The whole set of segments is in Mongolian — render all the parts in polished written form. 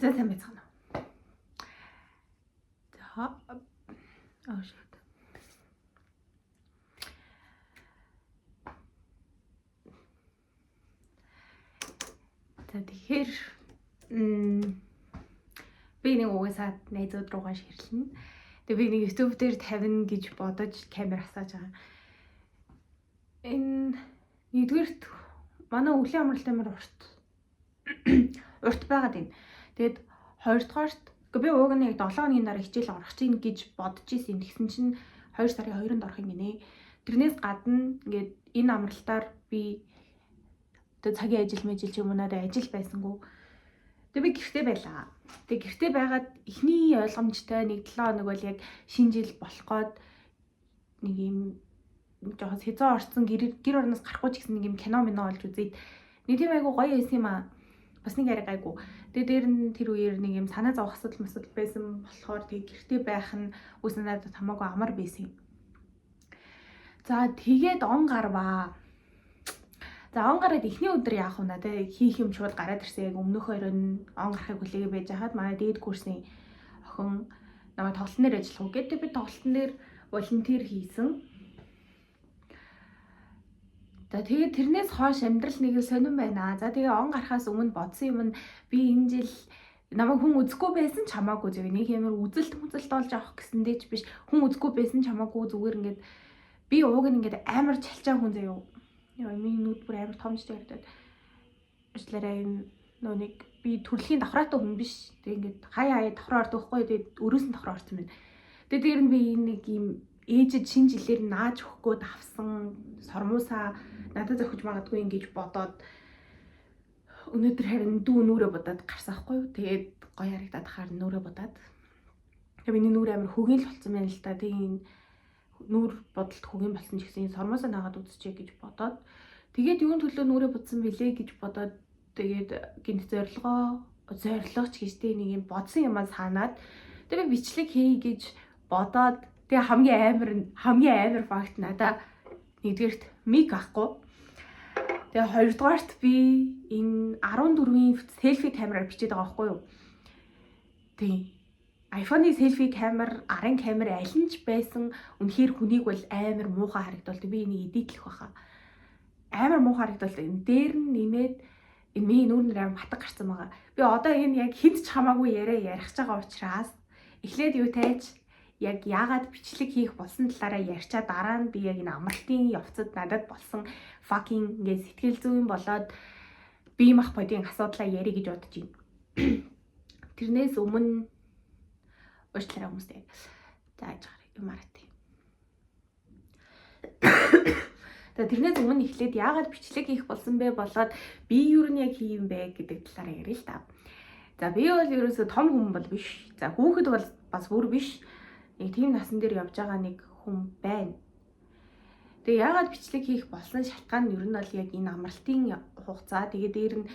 За сайн байцгаана. За тэгэхээр би нэг угаасаа найзууд руугаа ширлэнэ. Тэгээ би нэг YouTube дээр тавина гэж бодож камер асааж байгаа. Энэ нэгдүгээрт манай өвлийн амралт амар урт байгаад байна. Тэгээд хоёрдугаарт би ууг нь яг 7 хоногийн дараа хичээл орох чинь гэж бодож исэн. Тэгсэн чинь 2 сарын 2-нд орох юм гинэ. Тэрнээс гадна ингээд энэ амралтаар би тэг цагийн ажил ч юм уу надад ажил байсангүй. Тэг би гэртээ байлаа. Тэг гэртээ байгаад эхний ойлгомжтой нэг 7 хоног бол яг шинэ жил болох гээд нэг юм жоохон сэзэн орсон гэр орноос гарахгүй ч гэсэн нэг юм кино олж үзээд нэг тийм айгу гоё байсан юм аа. Бас нэг арай гайгүй. Тэгээ дээр нь тэр үеэр нэг юм санаа зовох асуудал байсан болохоор тэг гэртээ байх нь үс надад хамаагүй амар байсан юм. За тэгээд он гарваа. За он гараад эхний өдөр яах вэ надад хийх юм шууд гараад ирсэн. Яг өмнөх хоёроо он гарахыг хүлээгээ байж хаад манай дээд курсын охин намайг тоглолтын дээр ажиллах уу гэдэг би тоглолтын дээр волонтер хийсэн. За тэгээд тэрнээс хойш амьдрал нэг сонирн байна. За тэгээ он гарахаас өмнө бодсон юм нь би энэ жил намайг хүн үзэхгүй байсан ч хамаагүй зөв нэг ямар үзэлт болж авах гэсэндээ ч биш хүн үзэхгүй байсан ч хамаагүй зүгээр ингээд би ууг нь ингээд амар чалчаа хүн заяа. Яа миний нүд бүр амар томчтой харагдаад. Уучлаарай энэ нөө нэг би төрөлхийн давхраатай хүн биш. Тэг ингээд хаяа давхраа ордог байхгүй. Тэгээд өрөөс нь давхраа орсон байна. Тэгээд дээр нь би нэг юм ээжэд шинэ жилээр нааж өгөхгүй давсан сормуусаа надад зохиж магадгүй ингэж бодоод өнөөдөр харин дүү нүрээ бодоод гарсан байхгүй юу. Тэгээд гоё харагдаад хаар нүрээ бодоод. Тэгээд миний нүр амар хөгийн л болсон байна л да. Тэгээд нүур бодолд хөгийн болсон ч гэсэн сормоосоо наагаад үзчихье гэж бодоод тэгээд юун төлөө нүрээ будсан бэлээ гэж бодоод тэгээд гинт зорилгоч гэж тэг нэг юм бодсон юм санаад тэгээд бичлэг хий гэж бодоод тэгээд хамгийн амар факт надаа нэгдүгээрт мик авахгүй. Тэгээд хоёрдугаарт би энэ 14-ийн селфи камераар бичээд байгаа байхгүй юу. Тэг iPhone-ы селфи камер, арын камер аль нь ч байсан үнэхээр хүнийг бол амар муухай харагдвал би энийг эдитлэх байхаа. Амар муухай харагдвал энэ дээр нь нэмээд энэ миний нүүрнэр амар хатаг гарсан байгаа. Би одоо энэ яг хинт ч хамаагүй ярих байгаа учраас эхлээд юу тайч яг яагаад бичлэг хийх болсон талаараа ярьчаа дараа нь би яг энэ амралтын явцад надад болсон fucking ингээд сэтгэл зүйн болоод бие мах бодийн асуудлаа ярих гэж бодож байна. Тэрнээс өмнө уучлаарай хүмүүстэй. За яаж гарах юм арай. За тэрнээс өмнө эхлээд яагаад бичлэг хийх болсон бэ болоод би юу нь яг хийм бэ гэдэг талаараа ярил л та. За би бол ерөөсө том хүн бол биш. За хүүхэд бол бас бүр биш. Нэг тийм насан дээр явж байгаа нэг хүн байна. Тэгээ яагаад бичлэг хийх болсон шалтгаан нь ер нь бол яг энэ амралтын хугацаа. Тэгээ дээр нь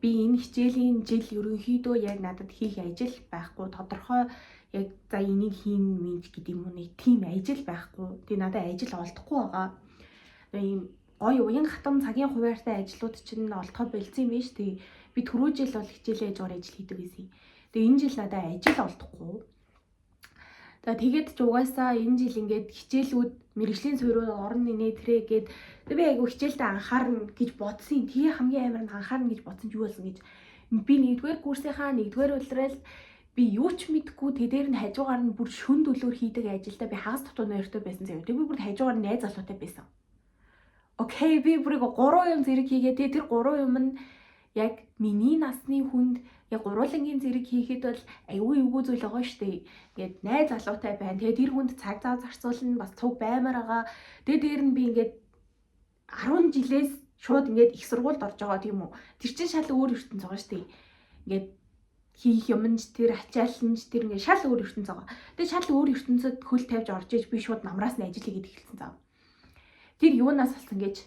би энэ хичээлийн жил ерөнхийдөө яг надад хийх ажил байхгүй тодорхой яг за энийг хийн минь гэдэг юм уу нэг тийм ажил байхгүй. Тэгээ надад ажил олдохгүй байгаа. Ийм гоё уян хатам цагийн хуваартай ажлууд чинь олдоход болцсон юм биш. Тэгээ би түрүү жил бол хичээлийн ажгаар ажил хийдэг байсан. Тэгээ энэ жил надад ажил олдохгүй. За тэгээд ч угаасаа энэ жил ингээд хичээлүүд мэрэгжлийн суурьд орно нэ тэрэ гээд би айгу хичээлдээ анхаарна гэж бодсон. Тэгээ хамгийн амар нь анхаарна гэж бодсон ч юу болсон гэж би 1-р курсынхаа 1-р улирал би юу ч мэдгүй тэдээр нь хажуугаар нь бүр шүн дөлөөр хийдэг ажилдаа би хагас дотоо нойртой байсан заяа. Тэг би бүр хажуугаар нь найз залуутай байсан. Окей би бүр 3 юм зэрэг хийгээ. Тэр 3 юм нь яг миний насны хүнд яг гурвангийн зэрэг хийхэд бол аюу зүйл байгаа штэ. Ингээд найз залуутай байна. Тэгээ тэр хүнд цаг зав зарцуулна бас цуг баймаар байгаа. Тэгээ дээр нь би ингээд 10 жилээс шууд ингээд их сургуульд орж байгаа тийм үү. Тэр чинь шал өөр ертөнц байгаа штэ. Ингээд хийх юмж тэр ачаалнж тэр ингээд шал өөр ертөнц байгаа. Тэгээ шал өөр ертөнцөд хөл тавьж орж иж би шууд намраас нь ажил хийгээд эхэлсэн зав. Тэр юунаас болсон гэж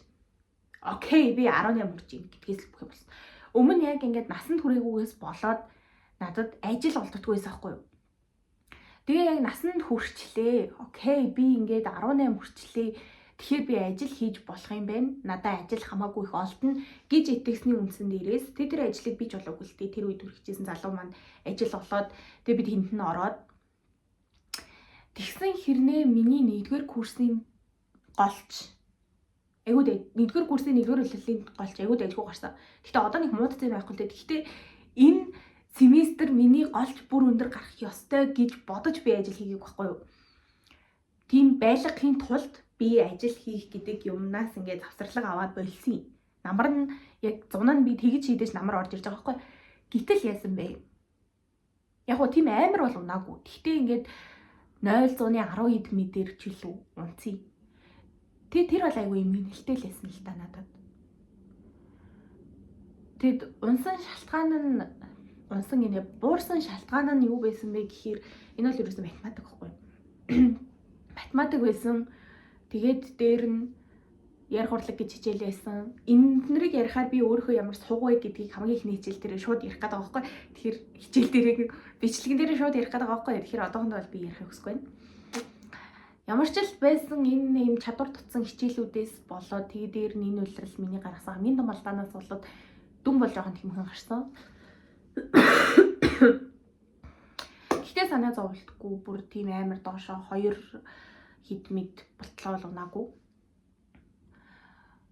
окей би 18 хүрч ийн гэдгээс л бүх юм болсон. Өмнө яг ингээд насанд хүрээгүйгээс болоод надад ажил олддоггүй байсан байхгүй юу. Тэгээ яг насанд хүрчлээ. Окей би ингээд 18 хүрчлээ. Тэгэхээр би ажил хийж болох юм байна. Надад ажил хамаагүй их олдно гэж итгэсний үндсэн дээрээс тэр ажлыг би ч болоогүй л тэр үед үргэлжлэсэн залуу маань ажил олоод тэгээд бид хинт нь ороод тэгсэн хэрнээ миний 1-р курсын голч нэгдүгээр курсын 1-р улирлын голч аюу дайггүй гарсан. Гэхдээ одоо нэг муудтай байхгүй л дээ. Гэхдээ энэ семестр миний голч бүр өндөр гарах ёстой гэж бодож би ажил хийгээг байхгүй юу? Тийм байлгахын тулд би ажил хийх гэдэг юмнаас ингээд завсарлага аваад болсон юм. Намар нь яг зунаа нь би тэгж хийдэж намар орж ирж байгаа байхгүй. Гэтэл яасан бэ? Яг гоо тийм амар бол унаагүй. Гэхдээ ингээд 0.10 хэд мэдэр ч илүү унцъя. Тэр бол айгүй юм нэлтэй л байсан л та надад. Тэгэд буурсан шалтгаан нь юу байсан бэ гэхээр энэ бол ерөөсөн математик байхгүй. Математик байсан. Тэгээд дээр нь ярих урлаг гэж хичээл байсан. Энднэрийг ярихаар би өөрөө ямар суугвэ гэдгийг хамгийн ихний хичээл дээр шууд ярих гэдэг байгаа байхгүй. Тэгэхээр хичээл дээр бичлэгэн дээр шууд ярих гэдэг байгаа байхгүй. Тэгэхээр одоохондоо бол би ярих хүсэхгүй байна. Ямар ч л байсан энэ юм чадвар тутсан хичээлүүдээс болоод тэгээд дээр нь энэ улирал миний гаргасан хамгийн том алдаанаас болоод дүн бол жоохон тэмхэн гарсан. Гэхдээ санаа зовлтгүй бүр тийм амар доошоо 2 хэд мэд болтлоо унаагүй.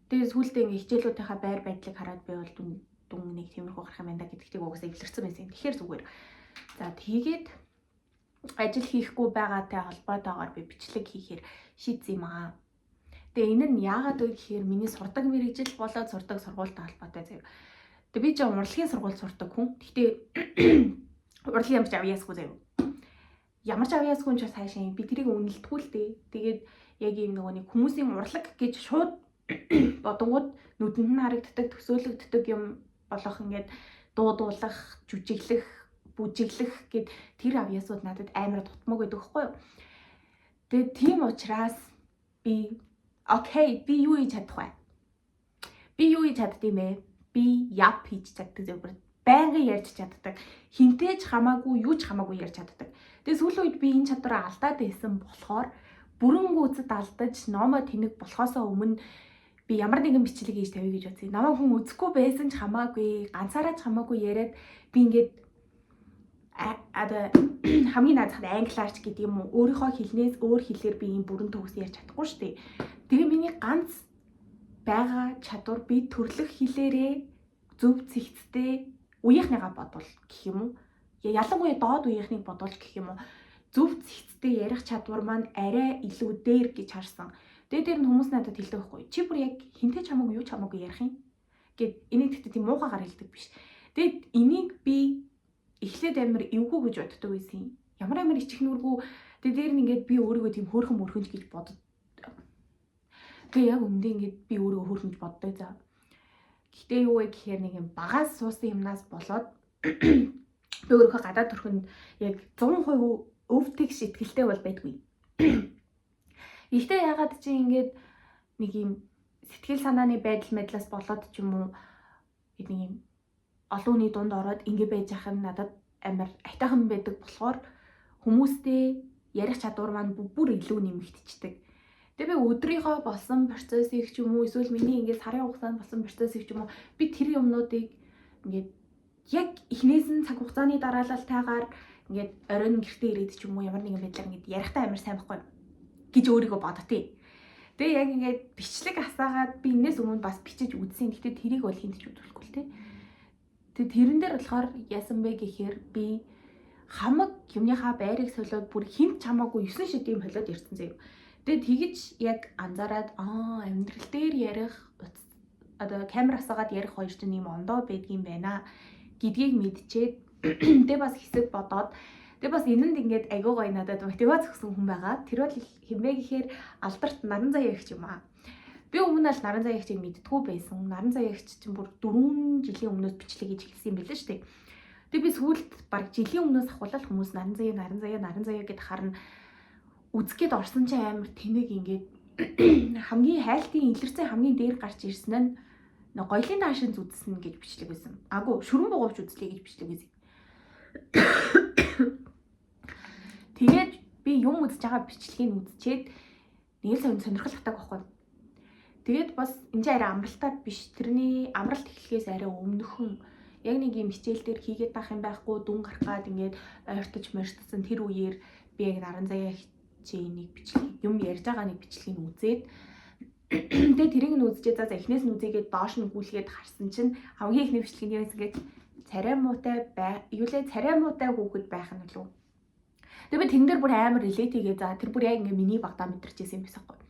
Тэгээд сүүлдээ ингээ хичээлүүдийнхаа байр байдлыг хараад би бол дүн нэг тиймэрхүү гарах юм байна да гэдэгтийг угсаа илэрсэн байсан юм. Тэгэхээр зүгээр. За тэгээд ажил хийхгүй байгаатай холбоотойгоор би бичлэг хийхээр шийдсэн юм аа. Тэгээ энэ нь яагаад вэ гэхээр миний сурдаг мэргэжил болоод сурдаг сургуультай холбоотой заяа. Тэгээ би ч урлагийн сургууль сурдаг хүн. Гэхдээ урлагийн ямарч авьяасгүй заяа. Ямар ч авьяасгүй ч цаашаа би тэрийг үнэлдэггүй л дээ. Тэгээд яг ийм нөгөө нэг хүмүүсийн урлаг гэж шууд бодонгууд нүдэнд нь харагддаг, төсөөлөгддөг юм болох ингээд дуудуулах, жүжиглэх, бүжиглэх гэд тэр авьяасууд надад амар дутмаг байдаг байхгүй юу. Тэгээд тийм учраас би юу хийж чадах вэ? Би юу хийж чаддсан бэ? Би яп хийж чаддаг зөвхөн байнгын ярьж чаддаг. Хинтээж хамаагүй, юу ч хамаагүй ярьж чаддаг. Тэгээ сүүлийн үед би энэ чадвараа алдаад байсан болохоор бүрэн гүйцэд алдаж номоо тэнэг болохоосоо өмнө би ямар нэгэн бичлэг хийж тавья гэж бодсон. Намайг хүн үзэхгүй байсан ч хамаагүй, ганцаараа ч хамаагүй яриад би ингээд хамгийн наадахад англиарч гэдэг юм уу өөрийнхөө хэлнээс өөр хэлээр би ийм бүрэн төгс ярьж чадахгүй шүү дээ. Тэгээ миний ганц байгаа чадвар би төрлөх хэлээрээ зөв цэгцтэй үеийнхныгаа бодвол гэх юм уу. Ялангуяа доод үеийнхнийг бодвол гэх юм уу. Зөв цэгцтэй ярих чадвар маань арай илүү дээр гэж харсан. Тэгээд тэр нь хүмүүс надад хэлдэг байхгүй. Чи бүр яг хинтээ ч хамаагүй юу ч хамаагүй ярих юм гэд энийг тэгтээ тийм муухайгаар хэлдэг биш. Тэгээд энийг би эхлээд амар эвгүй гэж боддог байсан юм. Ямар ичих нүргүй. Тэгээд дээр нь ингээд би өөрийгөө тийм хөөрхөн мөрхөнж гэж боддог. Тэгээд яг үндэ ингээд би өөрийгөө хөөрхөнж боддог за. Гэхдээ юу вэ гэхээр нэг юм багаас суусан юмнаас болоод би өөрийнхөө гадаад төрхөнд яг 100% өвтөг шитгэлтэй бол байдгүй. Ихтэй ягаад чи ингээд нэг юм сэтгэл санааны байдал мэдлээс болоод ч юм уу нэг юм олон хүний дунд ороод ингэ байж ах нь надад амар айтайхан байдаг болохоор хүмүүстэй ярих чадвар маань бүр илүү нэмэгдчихдэг. Тэгээ би өдрийнхөө болсон процессыг ч юм уу эсвэл миний ингээд сарын хугацаанд болсон процессыг ч юм уу би тэр юмнуудыг ингээд яг эхнээс нь цаг хугацааны дараалалтайгаар ингээд оройн гэртээ ирээд ч юм уу ямар нэгэн байдлаар ингээд ярихтаа амар сайн байхгүй гэж өөрийгөө боддتي. Тэгээ яг ингээд бичлэг асаагаад би энэс өмнө бас бичиж үзсэн. Гэхдээ тэрийг бол хинт ч үзүүлэхгүй л те. Тэгээ тэрэн дээр болохоор яасан бэ гэхээр би хамаг юмныхаа байрыг солиод бүр хинт чамаагүй 9 шидийн холиод ирсэн заяа. Тэгээ тэгж яг анзаараад амьдрал дээр ярих камер асаагаад ярих хоёр ч юм ондоо байдгийм байна гэдгийг мэдчихээд тэгээ бас хэсэг бодоод тэгээ бас энэнд ингээд агай гоё надад мотивац өгсөн хүн байгаа. Тэр бол хэмээ гэхээр алдарт наран заяа гэх юм аа. Би өмнө л наран заяа гэх мэдтгүү байсан. Наран заяа гэх чинь бүр 4 жилийн өмнөөс бичлэг хийж эхэлсэн юм байлээ шүү дээ. Тэгээ би сүүлд баг жилийн өмнөөс ахуулаад хүмүүс наран заяа гэд харна үзгээд орсон чинь амар тэнэг ингээд хамгийн хайлтын илэрцээ хамгийн дээр гарч ирсэн нь гоёлын даашин зүдсэн гэж бичлэг байсан. Агуу шүрэн бугуувч үзлээ гэж бичлэг байсан. Тэгээд би юм үзэж байгаа бичлэгийг үзчихэд нэг л сонирхол татаг байхгүй. Тэгээд бас энэ чинь арай амралтаа биш. Тэрний амралт эхлэхээс арай өмнөхөн яг нэг юм хичээл дээр хийгээд байх юм байхгүй дүн гарах гад ингээд ойртож морьтсон тэр үеэр би яг наран заяа хичээний нэг бичлэг юм ярьж байгаа нэг бичлэгийг үзээд тэгээд тэрийг нь үзчихээ за эхнээс нь үзээгээд доош нь гүйлгээд харсан чинь хамгийн ихний бичлэг нь яасан гэж царай муутай хүүхэд байх нь лүү. Тэгээд би тэрэн дээр бүр амар релейт хийгээ за тэр бүр яг ингээ миний багтаа мэдэрчээсэн юм байсан байхгүй.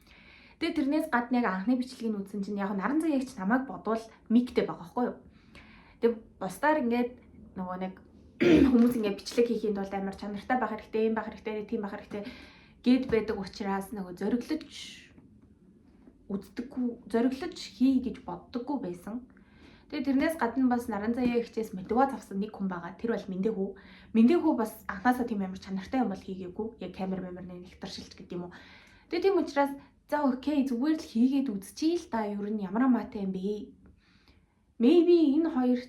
Тэгээд тэрнээс гадна яг анхны бичлэгийг нь үзсэн чинь яг наран заяагч намайг бодвол мигтэй байгаа байхгүй юу. Тэгээд бусдаар ингээд нөгөө нэг хүмүүс ингээд бичлэг хийхийн тулд амар чанартай байх хэрэгтэй, юм байх хэрэгтэй, тийм байх хэрэгтэй гэд байдаг учраас нөгөө зориглож хий гэж боддоггүй байсан. Тэгээд тэрнээс гадна бас наран заяа хичээс мотивац авсан нэг хүн байгаа. Тэр бол Мэндэ хүү. Мэндэ хүү бас анхаасаа тийм амар чанартай юм бол хийгээгүй. Яг камерны нэгтаршилч гэдэг юм уу. Тэгээд тийм учраас за окей зүгээр л хийгээд үзчихъя л да. Ер нь ямар амаатай юм бэ? Maybe энэ хоёр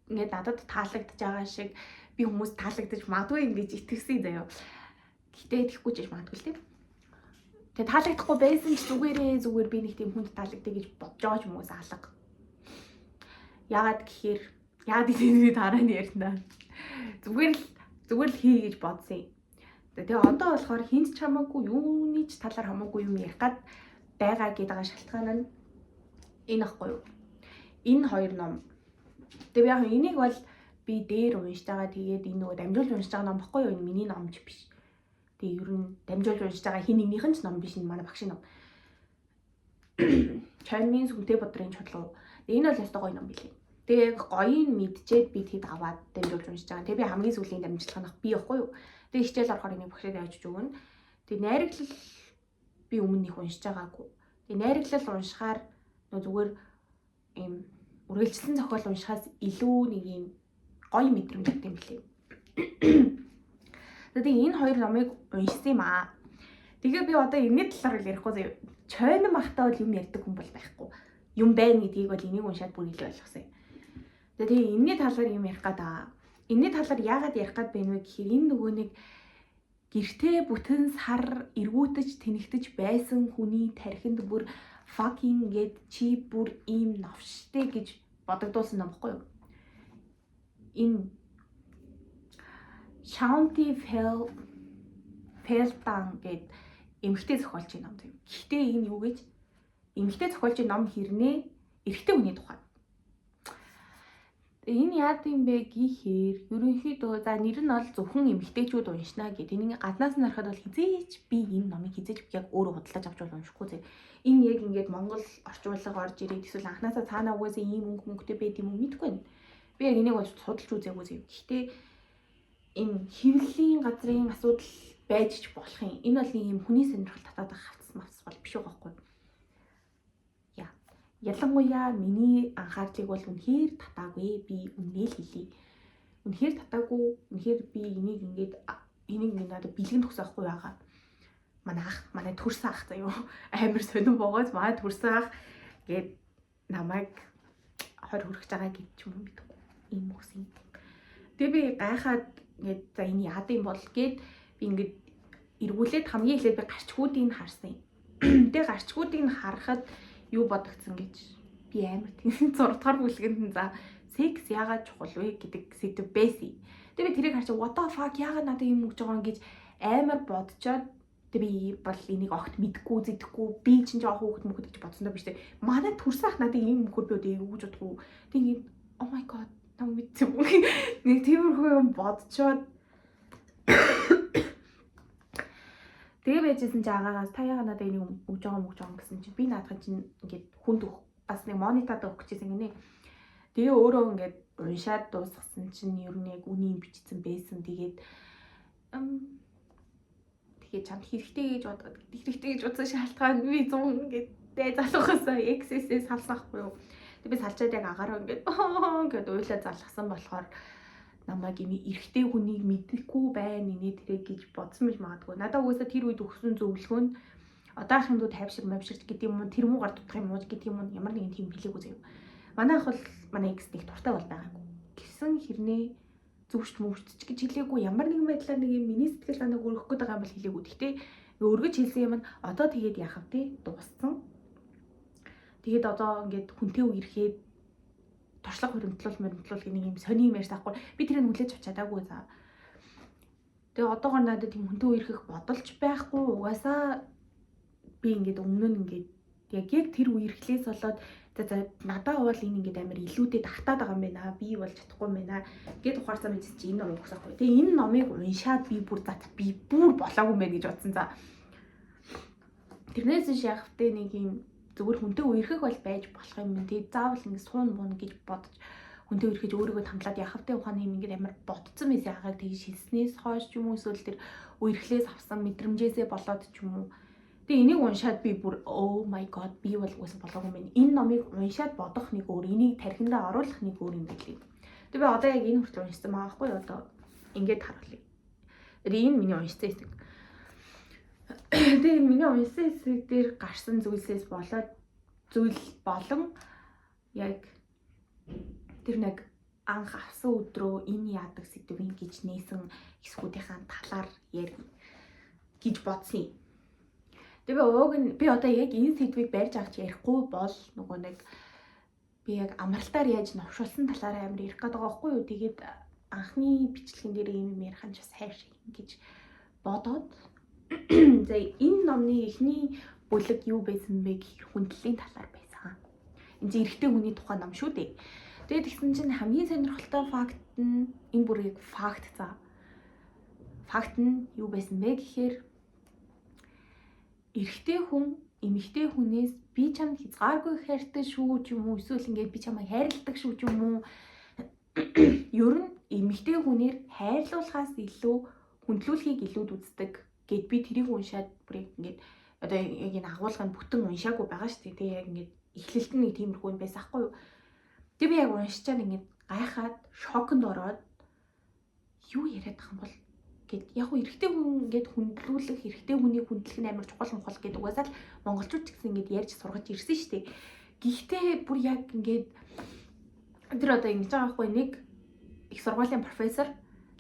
ингээд надад таалагдж байгаа шиг би хүмүүс таалагдаж магадгүй ингэж итгэсэн заяа. Гэтэ итгэхгүй ч магадгүй л тийм. Тэгээ таалагдахгүй байсан ч зүгээр би нэг тийм хүнд таалагдъя гэж бодож байгаа ч хүмүүс алга. Яагаад гэхээр би дараа нь ярьнаа. Зүгээр л хий гэж бодсон юм. Тэгээ одоо болохоор хинт ч хамаагүй юуны ч талаар хамаагүй юм ярих гад байгаа гэдэг шалтгаан нь энэ ахгүй юу. Энэ хоёр ном. Тэгээ яг энийг бол би дээр уншиж байгаа. Тэгээд энэ нөгөө дамжуулж уншиж байгаа ном баггүй юу? Энэ миний ном ч биш. Тэгээ ер нь дамжуулж уншиж байгаа хин нэгнийхэн ч ном биш. Энэ манай багшийн ном. Чанмын сүнтэй бодрын чулуу. Энэ бол ястаа гоё ном билээ. Тэгээ яг гоёыг мэдчихэд би тэд аваад дамжуулж уншиж байгаа. Тэгээ би хамгийн сүүлийн дамжуулах нь би яахгүй юу? Тэгээ хичээл орохоор энийг багшаа яаж өгнө. Тэгээ найраглал би өмнө нэг уншиж байгаагүй. Тэгээ найраглал уншихаар зүгээр ийм үргэлжлэн зохиол уншихаас илүү нэг юм гоё мэдрэмж авдаг юм билээ. Тэгээ энэ хоёр номыг уншсан юм аа. Тэгээ би одоо энэний талаар ярихгүй заяа. Чойно махтаа бол юм ярьдаг хүн бол байхгүй. Юм байна гэдгийг бол энийг уншаад бүр илүү ойлгосон юм. Тэгээ энэний талаар юм ярих гэдэг. Энэний талаар яагаад ярих гээд байна вэ гэхээр энэ нөгөө нэг гэртээ бүтэн сар эргүүтэж тэнэгтэж байсан хүний тархинд бүр fucking гэд чи бүр ийм новштэй гэж бодогдуулсан юм баггүй юу? Энэ Shanti Feltan гэд эмэгтэй зохиолчийн ном юм. Гэхдээ энэ юу гэж эмэгтэй зохиолчийн ном хэрнээ эрэгтэй хүний тухай. Энэ яад юм бэ гэхээр ерөнхийдөө за нэр нь бол зөвхөн эмэгтэйчүүд уншина гэдэг. Энийг гаднаас нь харахад бол хизээч би энэ номыг хизээч яг өөрөө худалдаж авч уншихгүй зэ. Энэ яг ингээд Монгол орчуулга орж ирээд эсвэл анхнаасаа цаанаа угаасаа ийм мөнгөтэй байд юм уу мэдэхгүй байна. Би яг энийг бол судалж үзээгүй зэ. Гэхдээ энэ хэвлэлийн газрын асуудал байж ч болох юм. Энэ бол нэг юм хүний сонирхол татаад байгаа хавцас мавс бол биш байгаа байхгүй. Ялангуяа миний анхаардлыг бол үнэхээр татаагүй. Би үнээл хэлье. Үнэхээр татаагүй. Үнэхээр би энийг надад бэлгэн төгсөхгүй байгаа. Манай төрсөн ах заяа амар сонирн боогоос манай төрсөн ах гээд намайг 20 хүрэх байгаа гэж ч юм мэдгүй. Ийм үгс юм. Тэгээ би гайхаад ингээд за энэ яад юм бол гээд би ингээд эргүүлээд хамгийн эхлээд би гарчгуудыг харсан юм. Тэгээ гарчгуудыг харахад юу бодогдсон гэж би амар тийм 6 дугаар бүлгэнд нь за секс яагаад чухал вэ гэдэг сэдв байсан. Тэгээ би тэрийг харж what the fuck яагаад надад юм өгч байгаа юм гэж амар бодчоод би бол энийг огт мэдгүй зэдэхгүй би чинь жоох хүүхэд мөхөд гэж бодсондоо биш те. Манай төрсөн ах надад ийм мөхөр бод өгж удахгүй. Тэгээ oh my god нам мэдсэн юм. Нэг тиймэрхүү юм бодчоод тэгээ байжсэн чи агаагаас та яагаад надад энийг өгж байгаа гэсэн чи би наадах чинь ингээд хүнд бас нэг монитад өгөх гэсэн гинэ. Тэгээ өөрөө ингээд уншаад дуусгасан чинь ер нь яг үнийг бичсэн байсан. Тэгээд чамд хэрэгтэй гэж бодсон шалтгаан би 100 ингээд дэ залуухаасаа XS-ээс салсахгүй юу. Тэг би салчаад яг агаараа ингээд уйлаа залгасан болохоор намайг юм эрэгтэй хүнийг мэдэхгүй байна инээ тэрэг гэж бодсон байж магадгүй. Надад угаасаа тэр үед өгсөн зөвлөгөө нь одоохийн дүү тайвширч гэдэг юм уу тэр муугаар дутах юм уу гэдэг юм уу ямар нэгэн тийм хэлээгүй заяа. Манай ах бол манай экс нэг туртай бол байгаагүй. Гисэн хэрнээ зүгшт мөвчч гэж хэлээгүй ямар нэгэн байдлаар нэг юм миний сэтгэл санааг өргөх гээд байгаа юм бол хэлээгүй. Гэхдээ өргөж хэлсэн юм нь одоо тэгээд яах вэ? Дууссан. Тэгээд одоо ингээд хүнтэй үерхэд туршлага хөрөмтлөл гэх нэг юм сони юм ярьж таахгүй. Би тэрийг хүлээж авчаагүй за. Тэгээ одоогоор надад тийм хүнтэй үерхэх бодолч байхгүй. Угаасаа би ингээд өмнө нь ингээд яг тэр үерхлээс болоод за надад бол энэ ингээд амар илүүдэд хатаад байгаа юм байна. Би бол чадахгүй юм байна. Гэт ухаарсан мэт чи энэ номыг ухсахгүй. Тэгээ энэ номыг уншаад би бүр болоогүй юм байна гэж бодсон за. Тэрнээс шахав тэ нэг юм зүгээр хүнтэй үерхэх бол байж болох юм. Тэгээ заавал ингэ суун муун гэж бодож хүнтэй үерхэж өөрийгөө тамлаад яхавтай ухааны юм ингэ амар бодцсон мэс яагаад тэгж хэлснээс хойш ч юм уу эсвэл тэр үерхлээс авсан мэдрэмжээсээ болоод ч юм уу. Тэгээ энийг уншаад би бүр oh my god би бол үгүйс болоогүй юм байна. Энэ номыг уншаад бодох нэг өөр, энийг тархиндаа оруулах нэг өөр юм билий. Тэгээ би одоо яг энэ хүртэл уншсан байгаа байхгүй одоо ингээд харуулъя. Энэ миний уншсан хэсэг. Тэгээ миний уншсан хэсэг дээр гарсан зүйлсээс болоод болон яг тэр нэг анх авсан өдрөө энэ яадаг сэдвийн гэж нээсэн хэсгүүдийн талаар ярих гэж бодсон юм. Тэгээ би одоо яг энэ сэдвийг барьж авч ярихгүй бол нөгөө нэг би яг амралтаар яаж новшуулсан талаараа амар ярих гэдэг байгаа байхгүй юу. Тэгээд анхны бичлэгэн дээр ийм юм ярих нь бас хайр гэж бодоод за энэ номны эхний бүлэг юу байсан бэ гэхээр хүндлийн талаар байсан. Энэ чинь эрэгтэй хүний тухай ном шүү дээ. Тэгээд тэгсэн чинь хамгийн сонирхолтой факт нь энэ бүрийг факт за. Факт нь юу байсан бэ гэхээр эрэгтэй хүн эмэгтэй хүнээс би чамд хязгааргүй хайртай шүү ч юм уу эсвэл ингээд би чамайг хайрладаг шүү ч юм уу. Ер нь эмэгтэй хүнээр хайрлуулахаас илүү хүндлүүлэхийг илүүд үздэг гэд би тэрийг уншаад бүр ингээд одоо яг энэ агуулгыг бүтэн уншаагүй байгаа шүү дээ. Тэгээ яг ингээд эхлэлт нь нэг тиймэрхүү юм байсан хгүй юу. Тэгээ би яг уншичаад ингээд гайхаад шоконд ороод юу яриад байгаа юм бол гэд яг хөө эрэгтэй хүн ингээд хүндлүүлэх эрэгтэй хүнийг хүндлэх нь амар чухал гэдэг угаасаа л монголчууд ч гэсэн ингээд ярьж сургаж ирсэн шүү дээ. Гэхдээ бүр яг ингээд тэр одоо ингэж байгаа байхгүй нэг их сургуулийн профессор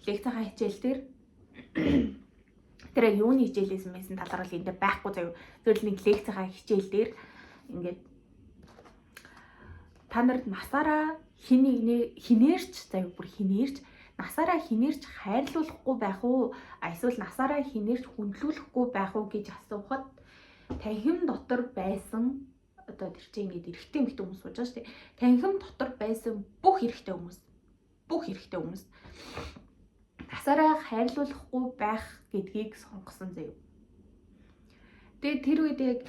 лекцийн хичээл дээр тэр юуны хичээлээс байсан талаар л энэ байхгүй заяа. Тэр нэг лекцийн хичээл дээр ингээд та нарт насаараа хинээрч заяа бүр хинээрч насаараа хинээрч хайрлуулахгүй байх уу? Эсвэл насаараа хинээрч хүндлүүлэхгүй байх уу гэж асуухад танхим дотор байсан одоо тэр чинь ингээд эрэгтэй эмэгтэй хүмүүс сууж байгаа шүү дээ. Танхим дотор байсан бүх эрэгтэй хүмүүс насаараа хайрлуулахгүй байх гэдгийг сонгосон заяа. Тэгээд тэр үед яг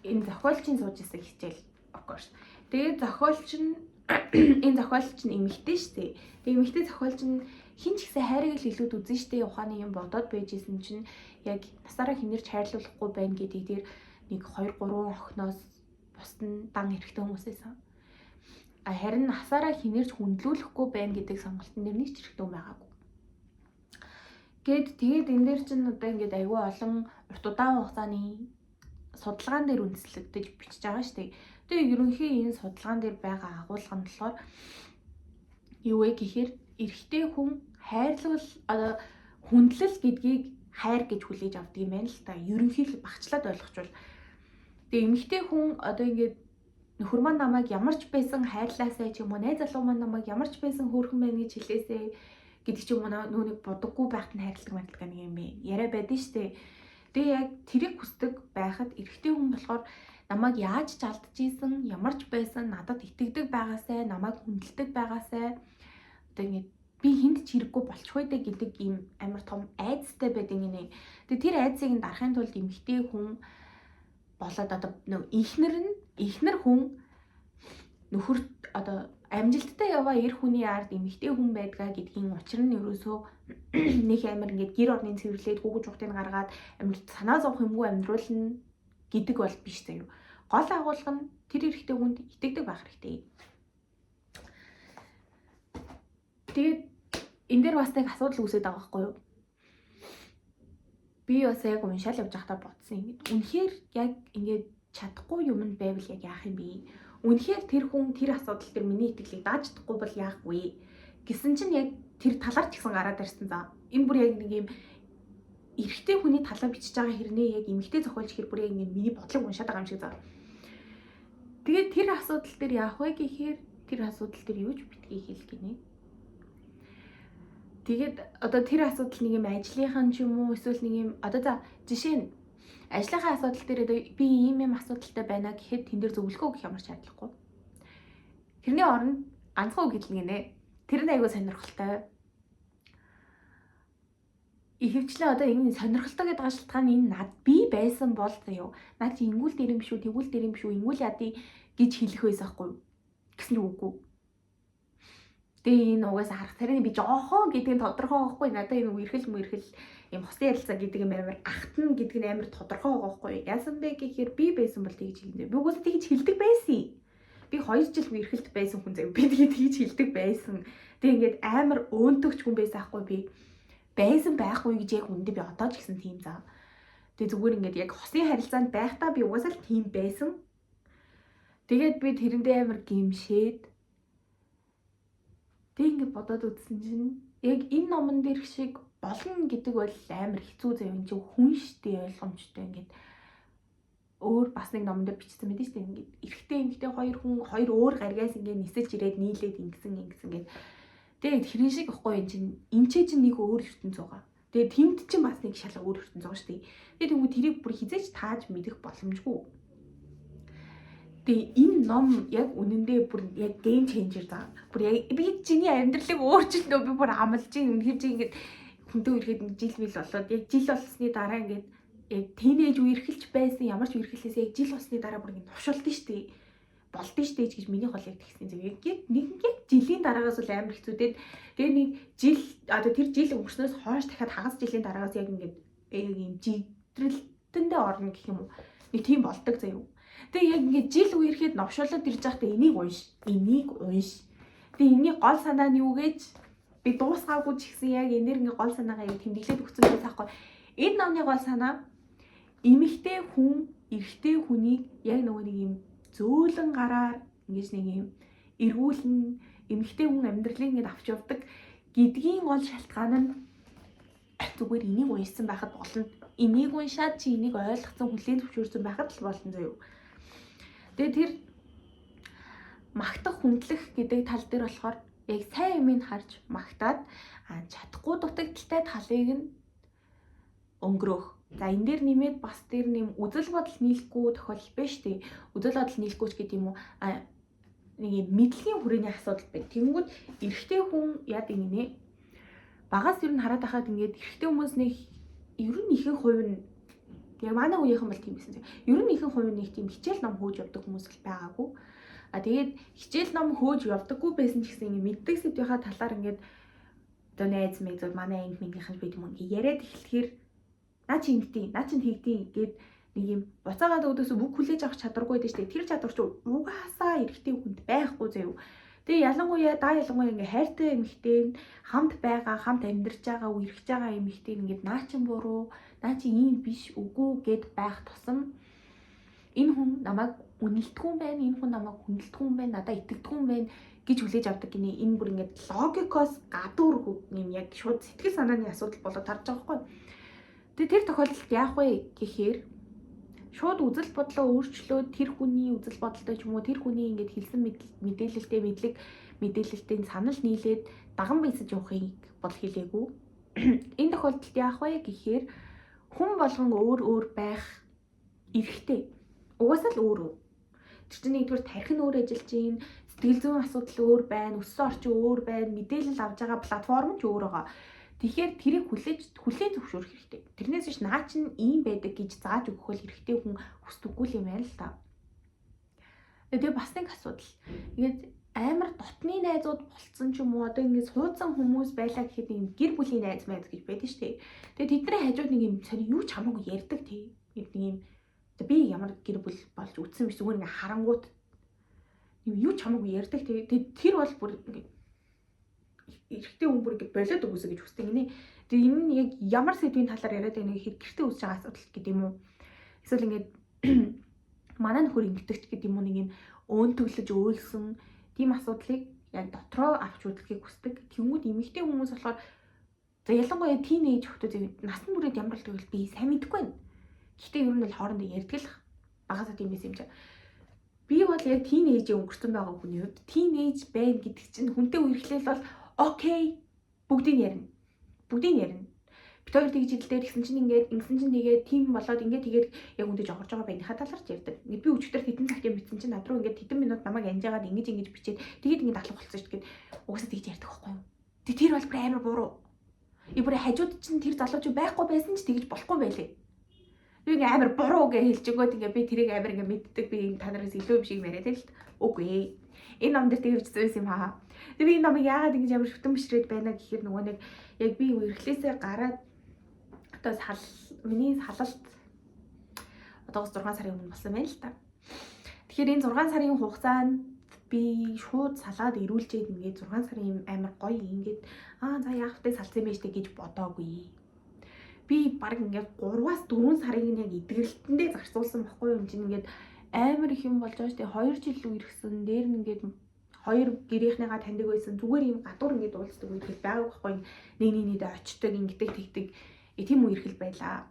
энэ зохиолчийн сууж ирсэн хичээл of course. Тэгээд энэ зохиолч нь эмэгтэй шүү дээ. Тэгээд эмэгтэй зохиолч нь хин ч гэсэн хайрыг л илүүд үзэн шүү дээ. Ухааны юм бодоод байжсэн чинь яг насаараа хинэрч хайрлуулахгүй байна гэдгийг тэр нэг 2 3 охиноос бусд нь дан эрэгтэй хүмүүс байсан. Харин насаараа хинэрч хүндлүүлэхгүй байна гэдэг сонголтын дээр нэг ч эрэгтэй хүн байгаагүй. Тэгээд энэ дээр чинь одоо ингээд аюул олон урт удаан хугацааны судалгаан дээр үндэслэгдэж бичиж байгаа шүү дээ. Тэгээ ерөнхийн энэ судалгаан дээр байгаа агуулга нь болохоор юу вэ гэхээр эрэгтэй хүн хайрлал одоо хүндлэл гэдгийг хайр гэж хүлээж авдаг юм байна л та. Ерөнхийдөө багчлаад ойлгочвол тэгээ эмэгтэй хүн одоо ингээд нөхөр маань намайг ямар ч байсан хайрлаасай ч юм уу найз залуу маань намайг ямар ч байсан хөөрхөн байна гэж хэлээсэй гэдэг ч юм уу нүунийг бодоггүй байхад нь хайрладаг мэддэг нэг юм бэ. Яриа байдэн штэ. Тэгээ яг тэрийг хүсдэг байхад эрэгтэй хүн болохоор намайг яаж ч алдчихсэн, ямар ч байсан надад итгэдэг байгаасай, намайг хүндэлдэг байгаасай. Одоо ингэ би хүнд ч хэрэггүй болчихгүй дээ гэдэг ийм амар том айдастай байдаг гинэ. Тэгээ тэр айдсыг нь дарахын тулд эмэгтэй хүн болоод одоо ихнэр хүн нөхөр одоо амжилттай яваа эр хүний ард эмэгтэй хүн байдгаа гэдгийн учир нь ерөөсөө нэг амар ингээд гэр орны цэвэрлээд гүгэж ухтыг гаргаад амьд санаа зовх юмгүй амьдруулна гэдэг бол биш заяа. Гол агуулга нь тэр эрэгтэй хүнд итгэдэг байх хэрэгтэй. Тэгээд энэ дээр бас нэг асуудал үүсээд байгаа байхгүй юу? Би бас яг уншаал явж байхдаа бодсон юм. Үнэхээр яг ингээд чадахгүй юм байвал яг яах юм бэ? Үнэхээр тэр хүн тэр асуудал дээр миний итгэлийг дааж чадахгүй бол яах вэ? Гэсэн чинь яг тэр талаар ч гэсэн гараад ирсэн за. Энэ бүр яг нэг юм эрэгтэй хүний талаа бичиж байгаа хэрнээ яг эмэгтэй зохиолч хэр бүр яг ингэ миний бодлыг уншаад байгаа юм шиг заа. Тэгээд тэр асуудал дээр яах вэ гэхээр тэр асуудал дээр юу ч битгий хэлэх гинэ. Тэгээд одоо тэр асуудал нэг юм ажлынхан ч юм уу эсвэл нэг юм одоо за жишээ нь ажлынхаа асуудал дээр би ийм асуудалтай байна гэхэд тэн дээр зөвлөгөө өгөх ямар ч шаардлагагүй. Тэрний оронд ганцхан үг хэлнэ гинэ. Тэр нь айгүй сонирхолтой. Ихэвчлэн одоо энэ сонирхолтой гэдэг шалтгаан энэ над би байсан бол заяо. Над чи ингүүл дээр юм биш үү, тэгүүл дээр юм биш үү, ингүүл яадыг гэж хэлэх байсан байхгүй юу? Гэсэн чинь үгүй. Тэгээ энэ угаасаа харах царай би жоохон гэдэг нь тодорхой байхгүй. Надад энэ үерхэл юм хосны ярилцаа гэдэг юм амар ахтна гэдэг нь амар тодорхой байгаа байхгүй юу? Яасан бэ гэхээр би байсан бол тэгж хэлнэ. Би угаасаа тэгж хэлдэг байсан. Би 2 жил үерхэлд байсан хүн заяа. Би тэгж хэлдэг байсан. Тэгээ ингээд амар өөнтөгч хүн байсан байхгүй би. Байсан байхгүй гэж яг үндэ би одоо ч гэсэн тийм заа. Тэгээ зүгээр ингээд яг хосны харилцаанд байхдаа би угаасаа л тийм байсан. Тэгээд би тэрэндээ амар гимшээд тэг ингээд бодоод үзсэн чинь яг энэ номон дээр шиг болно гэдэг бол амар хэцүү заяа. Энд чинь хүн штэ ойлгомжтой ингээд өөр бас нэг номон дээр бичсэн мэт штэ ингээд эрэгтэй эмэгтэй хоёр хүн хоёр өөр гаргаас ингээд нисэж ирээд нийлээд ингэсэн ингээд тэгээд хэрэн шиг ихгүй эн чинь нэг өөр ертөнц байгаа. Тэгээд тэнд чинь бас нэг шал өөр ертөнц байгаа шүү дээ. Тэгээд тэгвэл тэрийг бүр хизээж тааж мэдэх боломжгүй. Тэгээд энэ ном яг үнэндээ бүр яг гейм ченжер заа. Бүр яг би чиний амьдралыг өөрчилнө би бүр амлаж ийн үнэхээр чи ингээд хүнтэй ирэхэд жил мэл болоод яг жил болсны дараа ингээд яг тeenage үерхэлж байсан ямар ч үерхэлээс яг жил болсны дараа бүр ингээд товшолдсон шүү дээ. Болдсон штэ гэж миний хол яг тэгсэн зүг. Яг нэг жилийн дараагаас бол амар хэцүүдэд тэгээ нэг жил одоо тэр жил өнгөрснөөс хойш дахиад хагас жилийн дараагаас яг ингээд юм жидрэлтэндээ орно гэх юм уу. Нэг тийм болдог заяа. Тэгээ яг ингээд жил үерхэд новшоолоод ирж байхдаа энийг унш. Тэгээ энийг гол санаа нь юу гэж би дуусгаагүй ч гэсэн яг энээр ингээд гол санаагаа яг тэмдэглээд өгсөн байх таахгүй. Энэ номны гол санаа эмэгтэй хүн эрэгтэй хүнийг яг нөгөө нэг юм зөөлөн гараар ингэж нэг юм эргүүлэн эмэгтэй хүн амьдралыг ингэж авч явдаг гэдгийн гол шалтгаан нь зүгээр энийг уншсан байхад болно. Энийг уншаад чи энийг ойлгоцсон хүлээн зөвшөөрсөн байхад л болно заяа. Тэгээ тэр магтах хүндлэх гэдэг тал дээр болохоор яг сайн юмыг харж магтаад чадахгүй дутагдaltaй талыг нь өнгөрөөх. За энэ дээр нэмээд бас дээр нэм үзэл бодол нийлэхгүй тохиолдол байна шүү дээ. Үзэл бодол нийлэхгүй ч гэдэг юм уу нэг юм мэдлэгийн хүрээний асуудал байна. Тэнгүүд эрэгтэй хүн яадаг гинэ. Багаас ер нь хараад байхад ингээд эрэгтэй хүмүүс нэг ер нь ихэнх хувь нь яг манай үеийнхэн бол тийм байсан. Ер нь ихэнх хувь нь нэг тийм хичээл ном хөөж явдаг хүмүүс л байгаагүй. Тэгээд хичээл ном хөөж явдаггүй байсан ч гэсэн ингээд мэддэг сэдвийнхаа талаар ингээд одоо найз мэдүүд манай анги мингийнхэн бид юм ингээд яриад эхлэхээр наа чи ингэдэй, наа чи тэгдэй гэд нэг юм буцаагаад өөдөөсөө бүх хүлээж авах чадваргүй дээ штэ. Тэр чадвар чи угаасаа эрэгтэй хүнд байхгүй заяа. Тэгээ ялангуяа ингээ хайртай эмэгтэй хамт байгаа, хамт амьдарч байгаа, үерхэж байгаа эмэгтэй ингээд наа чин буруу, наа чи ийм биш үгүй гэд байх тусам энэ хүн намайг үнэлдэггүй байна, энэ хүн намайг хүндэлдэггүй байна, надад итгэдэггүй байна гэж хүлээж авдаг гинэ. Энэ бүр ингээд логикоос гадуур юм яг шууд сэтгэл санааны асуудал болоод тарж байгаа байхгүй. Тэгээ тэр тохиолдолд яах вэ гэхээр шууд үзэл бодлоо өөрчлөөд тэр хүний үзэл бодолтой ч юм уу тэр хүний ингээд хэлсэн мэдээлэлтэй мэдээлэлтийн санал нийлээд даган бийсэж явахыг бол хэлээгүй. Энэ тохиолдолд яах вэ гэхээр хүн болгон өөр байх эрхтэй. Угаасаа л өөр. Тэр чинь нэгдүгээр тархин өөр ажиллаж байна, сэтгэл зүйн асуудал өөр байна, өссөн орчин өөр байна, мэдээлэл авж байгаа платформ ч өөр байгаа. Тэгэхээр тэрийг хүлээн зөвшөөрөх хэрэгтэй. Тэрнээс биш наа чин ийм байдаг гэж зааж өгөх бол хэрэгтэй хүн хүсдэггүй юм байна л та. Тэгээ бас нэг асуудал. Ингээд амар дотны найзууд болцсон ч юм уу одоо ингээд суудсан хүмүүс байлаа гэхэд нэг гэр бүлийн найз гэж байдаг шүү дээ. Тэгээ тэдний хажууд нэг юм цари юу ч хамаагүй ярьдаг тий. Нэг юм би ямар гэр бүл болж үтсэн биш зүгээр ингээд харангуут юу ч хамаагүй ярьдаг тий. Тэр бол бүр ингээд эрэгтэй хүн бүр ингэ болоод өгөөсэй гэж хүсдэг гинэ. Тэгээ энэ нь яг ямар сэдвийн талаар яриад байгаа нэг гэртээ үүсэж байгаа асуудал гэдэг юм уу? Эсвэл ингэ манай нөхөр ингэдэгч гэдэг юм уу нэг юм өөнтөглөж өөлсөн тийм асуудлыг яг дотроо авч үзэхийг хүсдэг. Тэнгүүд эмэгтэй хүмүүс болохоор За ялангуяа тийнейж хүүхдүүд насан туршид ямар л тэгвэл би сайн мэдэхгүй байна. Гэхдээ ер нь бол хоорондоо ярьдаг л багасаа тийм байсан юм чи. Би бол яг тийнейжээ өнгөрсөн байгаа хүний хувьд тийнейж байна гэдэг чинь хүнтэй үерхлээл бол окей, бүгдийг ярина. Бүгдийг ярина. Бид хоёр тэгж идэлдэр гэсэн чинь тэгээд тим болоод тэгээд яг үнтэй жогорж байгаа байныхаа талаарч ярьдаг. Би өчигдөр хэдэн цагт юм битсэн чинь над руу хэдэн минут намайг анжаагаад ингэж бичээд тэгээд алга болчихсон шүү дээ. Угсаа тэгж ярьдаг байхгүй юу? Тэр бол амар буруу. Бүр хажууд чинь тэр залууч байхгүй байсан ч тэгж болохгүй байлээ. Би амар буруу гэж хэлж өгөөд би тэрийг амар мэддэг. Би та нараас илүү юм шиг яриад л үгүй. Энэ ном дээр тэгж зүйлсэн юм хаа. Би энэ номыг яагаад ингэж амар шүтэн бишрээд байна гэхээр нөгөө нэг яг би үерхлээсээ гараад одоо миний салалт одоо 6 сарын өмнө болсон байна л та. Тэгэхээр энэ 6 сарын хугацаанд би шууд салаад ирүүлчихэд ингээд 6 сарын амар гоё ингээд за яах вэ салсан байж тээ гэж бодоогүй. Би баг ингээд 3-аас 4 сарыг яг эдгэрэлтэндээ зарцуулсан байхгүй юм чинь ингээд амар их юм болж байгаа шүү дээ. 2 жил үерхсэн дээр нь ингээд 2 гэрийнхнийгаа таньдаг байсан зүгээр юм гадуур ингээд уулздаг үерхэл байгаа байхгүй нэг нэгнийдээ очдог ингээд тэгдэг тийм үерхэл байлаа.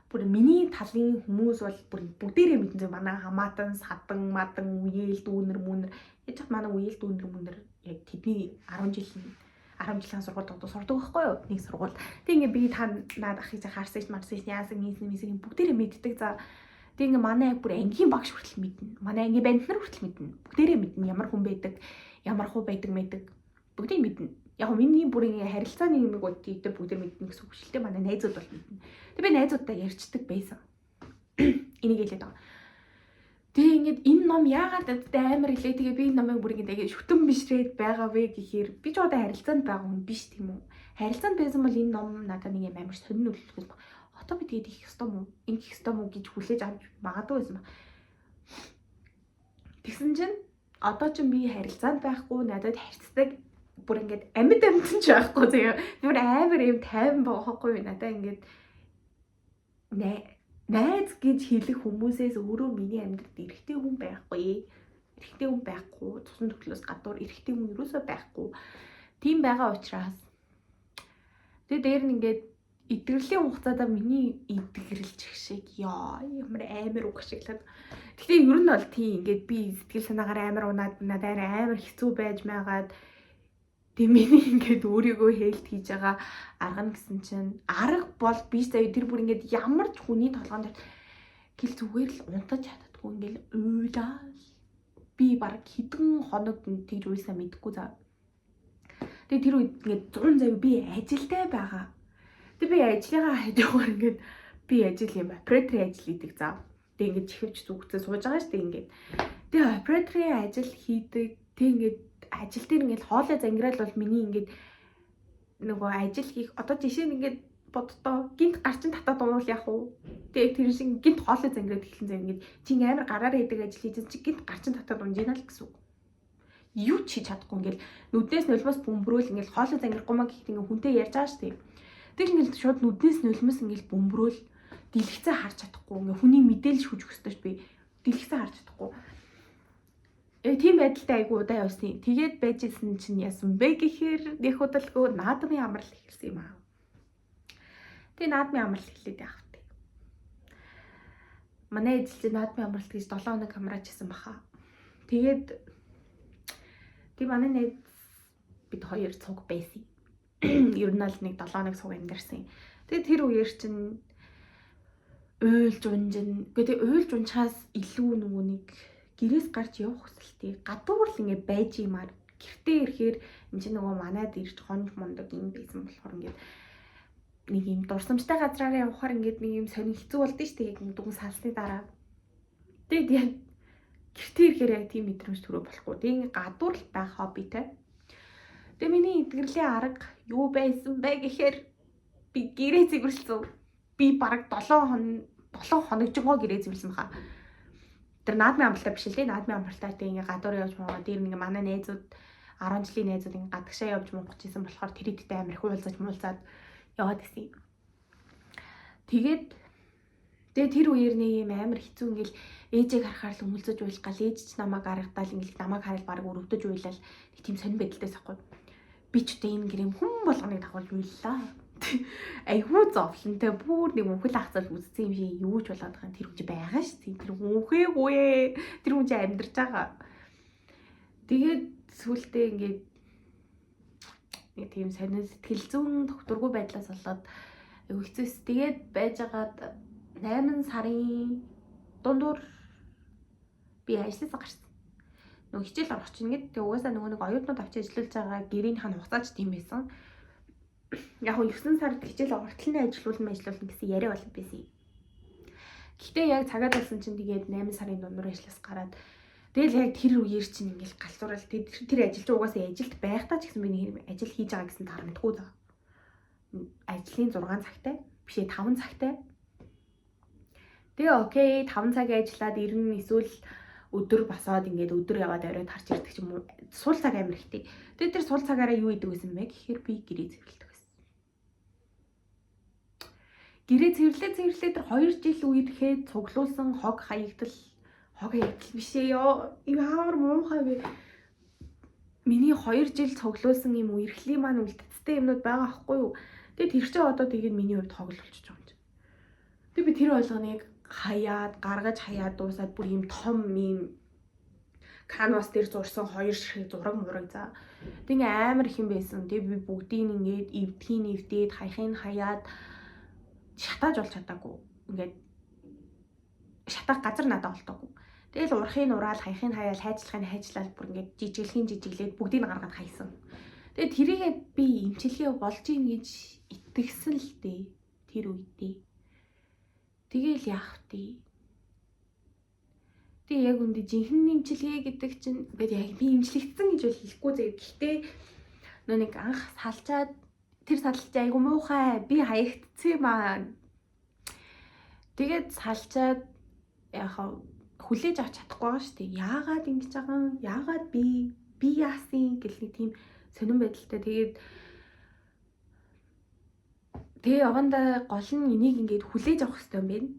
Бүр миний талын хүмүүс бол бүр бүгдээрээ мэдэн зөв манай хамаатан, садан, мадан, үеэл, дүүнэр, мүнэр яж хат манай үеэл, дүүнэр, мүнэр яг тэдний 10 жилийн сургуульд сурдаг байхгүй юу? Нэг сургууль. Тэг ингээ би та наад ахыг харсаж марсаж яасан нийсэн бүгдээрээ мэддэг. За тэг ингээ манай яг бүр ангийн багш хүртэл мэднэ. Манай ангийн банднар хүртэл мэднэ. Бүгдээрээ мэднэ ямар хүн байдаг, ямар хуу байдаг бүгдийг мэднэ. Яг миний бүрийн харилцааны юмыг боддоо бүгд мэднэ гэсэн үг шилтэй манай найзууд бол мэднэ. Тэг би найзуудтай ярьцдаг байсан. Энийг хэлээд байгаа. Тэг ингээд энэ ном яагаад амар хэлээ. Тэгээ би энэ номыг бүр ингээд шүтэн бишрээд байгаа вэ гэхээр би ч одоо харилцаанд байгаа хүн биш тийм үү. Харилцаанд байсан бол энэ ном надад нэг юм амар сонин үлдэх байсан. Одоо би тэгээд их ёстой мó, ингэх ёстой мó гэж хүлээж авч магадгүй байсан ба. Тэгсэн чинь одоо ч би харилцаанд байхгүй надад харьцдаг бүр ингээд амьд ч байхгүй заяа. Бүр амар юм тайван байгаа байхгүй юу надаа ингээд найз гэж хэлэх хүмүүсээс өөрөө миний амьдралд эрэгтэй хүн байхгүй. Эрэгтэй хүн байхгүй. Цусан төрлөөс гадуур эрэгтэй хүн юусоо байхгүй. Тийм байгаа учраас тэгээ дээр нь ингээд эдгэрлийн хугацаадаа миний эдгэрлж их шиг ямар амар үг ашиглаад. Гэхдээ ер нь бол тийм ингээд би сэтгэл санаагаар амар унаад надад амар хэцүү байж байгаад тэг миний ингээд өөрийгөө хэлт хийж байгаа арга нь гэсэн чинь арга бол би сая тэр бүр ингээд ямар ч хүний толгойн дээр гэл зүгээр л унтаж чаддаггүй ингээд уйлаа. Би баг хэдэн хоног тэгж уйлсаа мэдэхгүй за. Тэг тэр үед ингээд 100 зав би ажилтай байгаа. Тэг би ажлынхаа хажуугаар ингээд би ажил юм операторын ажил хийдэг за. Тэг ингээд чихвч зүгцээ сууж байгаа шүү дээ ингээд. Тэг операторын ажил хийдэг. Тэг ингээд ажил дээр ингээд хоолой зангирал бол миний ингээд нөгөө ажил хийх одоо жишээ нь ингээд боддоо гинт гарчин татаад уувал яах вэ? Тэгээ тэр шиг гинт хоолой зангираад эхлэн зав ингээд чи амар гараар хийдэг ажил хийж чи гинт гарчин татаад унжина л гэсэн үг. Юу ч хийж чадахгүй ингээд нүднээс нулимс бөмбөрөөл ингээд хоолой зангирахгүй маа гэхэд ингээд хүнтэй ярьж байгаа шүү дээ. Тэр ингээд шууд нүднээс нулимс ингээд бөмбөрөөл дэлгэцээ харж чадахгүй ингээд хүний мэдээлэл шүүж өгсөж би дэлгэцээ харж чадахгүй. Тийм байдалтай айгу удаа явсны. Тэгээд байжсэн чинь яасан бэ гэхээр их удалгүй наадмын амрал эхэлсэн юм аа. Тэгээ наадмын амрал эхлээд яах вэ? Манай эзэлч наадмын амралт гэж 7 хоног хамраажсэн баха. Тэгээд манай найз бид хоёр цуг байсан. Ер нь л нэг 7 хоног цуг амьдэрсэн. Тэгээд тэр үеэр чинь уйлж унжин. Тэгээд уйлж унчаас илүү нөгөө нэг гэрээс гарч явах хүсэлтэй гадуур л ингэ байж юмар гэртээ ирэхээр энэ чинь нөгөө манайд ирж хонж мундаг юм байсан болохоор ингээд нэг юм дурсамжтай газраараа явахаар ингээд нэг юм сонир хэцүү болдсон шүү дээ яг дүн салсны дараа. Тэгээд яг гэртээ ирэхээр яг тийм мэдрэмж төрөө болохгүй. Тэгээд гадуур л байх хоббитэй. Тэгээд миний эдгэрлийн арга юу байсан бэ гэхээр би гэрээ цэвэрлсэн. Би бараг 7 хоногжгоо гэрээ цэвэрлсэн баха. Тэр наадмын амралтаа биш лээ. Наадмын амралтаа тийм ингээ гадуур явж байгаа. Тэр ингээ манай найзууд 10 жилийн найзууд ингээ гадагшаа явж мөнгөж исэн болохоор тэр хэдтэй амир их уулзаж муулзаад яваад гэсэн. Тэгээд тэр үеэр нэг юм амир хэцүү ингээл ээжийг харахаар л өмөлцөж уйлах гал ээж ч намайг гаргадаал ингээл намайг хараад баг өрөвдөж уйлал тийм сонир байдалтай байхгүй. би ч одоо энэ гэрийн хүн болгоныг дагуулж уйллаа. Айгүй зовлонтой бүр нэг мөнхөл хацал үзсэн юм шиг юу ч болоод байгаа тэр хүн чи байгаа шүү дээ. Тэр мөнхөөгүй ээ. Тэр хүн чи амьдарч байгаа. Тэгээд сүултээ ингээд нэг тийм сонир сэтгэл зүйн докторгүй байдлаас болоод айгүй хэцүүс. Тэгээд байжгаад 8 сарын дундуур би ажлаасаа гарсан. Нөгөө хичээл орох чинь ингээд тэг угаасаа нөгөө нэг оюутнууд авчиж ажиллаж байгаа гэрийнх нь хугацаач тийм байсан. Яг нь 9 сард хичээл ортолны ажиллуулна гэсэн яриа болов байсан. Гэхдээ яг цагаад болсон чинь тэгээд 8 сарын дундуур ажлаас гараад тэгэл яг тэр үеэр чинь ингээл галзуурал тэр ажилч угаасаа ажилд байхдаа ч гэсэн би нэг ажил хийж байгаа гэсэн тарамдгүй заа. Ажлын 6 цагтай бишээ 5 цагтай. Тэгээ окей 5 цаг ажиллаад ирнэ эсвэл өдөр босоод ингээд өдөр яваад оройд харж ирдэг ч юм уу. Сул цаг амир ихтэй. Тэгээ тэр сул цагаараа юу идэг гэсэн бэ гэхээр би гэрээ цэвэрлэдэг байсан. Гэрээ цэвэрлээ тэр 2 жил үерхэд цуглуулсан хог хаягдал биш ээ ёо. Ямар муухай вэ? Миний 2 жил цуглуулсан юм үерхлийн маань үлдцтэй юмнууд байгаа аахгүй юу? Тэгээ тэр чинь одоо тэгээд миний хувьд хог л болчихж байгаа юм чинь. Тэгээ би тэр болгоныг хаяад гаргаж хаяад дуусаад бүр юм том юм канвас дээр зурсан 2 шиг зураг мураг за. Тэг ингээ амар их юм байсан. Тэг би бүгдийг ингээд эвдээд хаяхын хаяад шатааж болж чадаагүй. Ингээд шатаах газар надад олдоогүй. Тэгэл урахын ураал хаяхын хаяал хайжлал бүр ингээд жижиглээд бүгдийг гаргаад хайсан. Тэгээ тэрийгээ би эмчилгээ болж ийн гэж итгэсэн л дээ тэр үедээ. Тэгэл яах вэ? Тэгээ яг үндэ жинхэнэ эмчилгээ гэдэг чинь ингээд яг би эмчлэгдсэн гэж бол хэлэхгүй зэ. Гэхдээ нөө нэг анх салчаад тэр салч айгу муухай би хаягдсан юм аа. Тэгээд салчаад яхаа хүлээж авч чадахгүй байгаа шүү дээ. Яагаад ингэж байгаа юм? Яагаад би яасан гэл нэг тийм сонирн байдалтай. Тэгээ явандаа гол нь энийг ингээд хүлээж авах хэрэгтэй юм байна.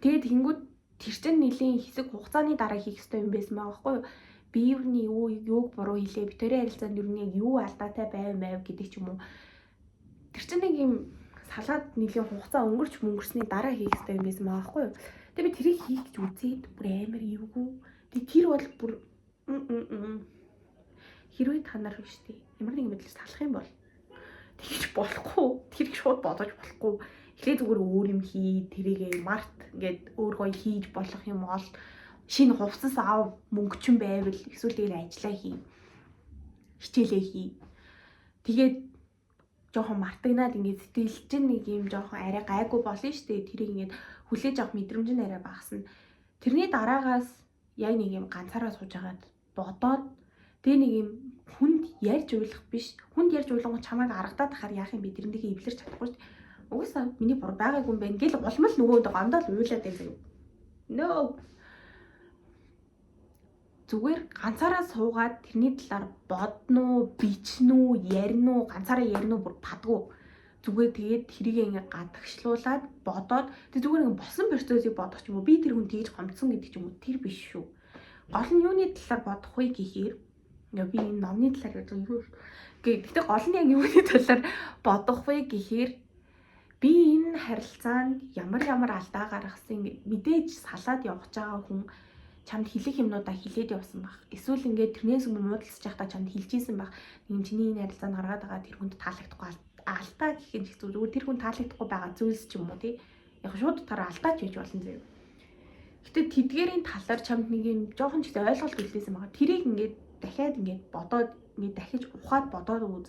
Тэгээд тэнгууд тэр чинь нэлийн хэсэг хугацааны дараа хийх хэрэгтэй юм байсан байгаа байхгүй юу? Би юуны юуг буруу хийлээ, битэрийн харилцаанд юу нэг юу алдаатай байв гэдэг ч юм уу. Тэр чинь нэг юм салаад нэлийн хугацаа өнгөрсний дараа хийх хэрэгтэй юм байсан байгаа байхгүй юу? Тэгээ би тэрийг хийх гэж үзээд бүр амар эвгүй. Тэгээ тэр бол бүр хэрвээ та нар биш тий. Ямар нэгэн байдлаар салах юм бол тэгж болохгүй. Тэрийг шууд бодож болохгүй. Эхлээ зүгээр өөр юм хий, тэрийгээ март ингээд өөр гоё хийж болох юм бол шинэ хувцас аав мөнгөчин байвал эсвэл дээр ажиллаа хий. Хичээлээ хий. Тэгээд жоохон мартагнаад ингээд сэтгэл чинь нэг юм жоохон арай гайгүй болно шүү дээ. Тэрийг ингээд хүлээж авах мэдрэмж нь арай багасна. Тэрний дараагаас яг нэг юм ганцаараа сууж агаад бодоод тэгээ нэг юм хүнд ярьж уйлах биш. Хүнд ярьж уйлангууд чамайг аргадаад тахаар яах юм бэ? Тэрнийхээ эвлэрч чадахгүй шүү дээ. Угаасаа миний бур байгаагүй юм байна гэл улмал нөгөө гондол уйлаад байв. No. Зүгээр ганцаараа суугаад тэрний талаар бодноо, бичнүү, яринуу, ганцаараа яринуу бүр падгүй. Зүгээр тэгээд тэрийг ингээ гадагшлуулаад бодоод тэг зүгээр ингээ болсон процессыг бодох ч юм уу. Би тэр хүн тэгж гомдсон гэдэг ч юм уу. Тэр биш шүү. Гол нь юуны талаар бодох вэ гэхээр ингээ би энэ номны талаар гэж юу. Гэхдээ гол нь яг юуны талаар бодох вэ гэхээр би энэ харилцаанд ямар алдаа гаргасан мэдээж салаад явж байгаа хүн чамд хэлэх юмнуудаа хэлээд явсан баг. Эсвэл ингээд тэрнээс өмнө муудалцж байхдаа чамд хэлжсэн баг. Нэг чиний энэ харилцаанд гаргаад байгаа тэр хүнд таалагдахгүй алдаа гэх юм хэцүү. Зүгээр тэр хүн таалагдахгүй байгаа зүйлс ч юм уу тий. Яг шууд тараа алдаач байж болно зөө. Гэтэ тэдгээрийн талаар чамд нэг юм жоохон ч ихтэй ойлголт үлдээсэн байгаа. Тэрийг ингээд дахиад ингээд бодоод ингээд дахиж ухаад бодоод үз.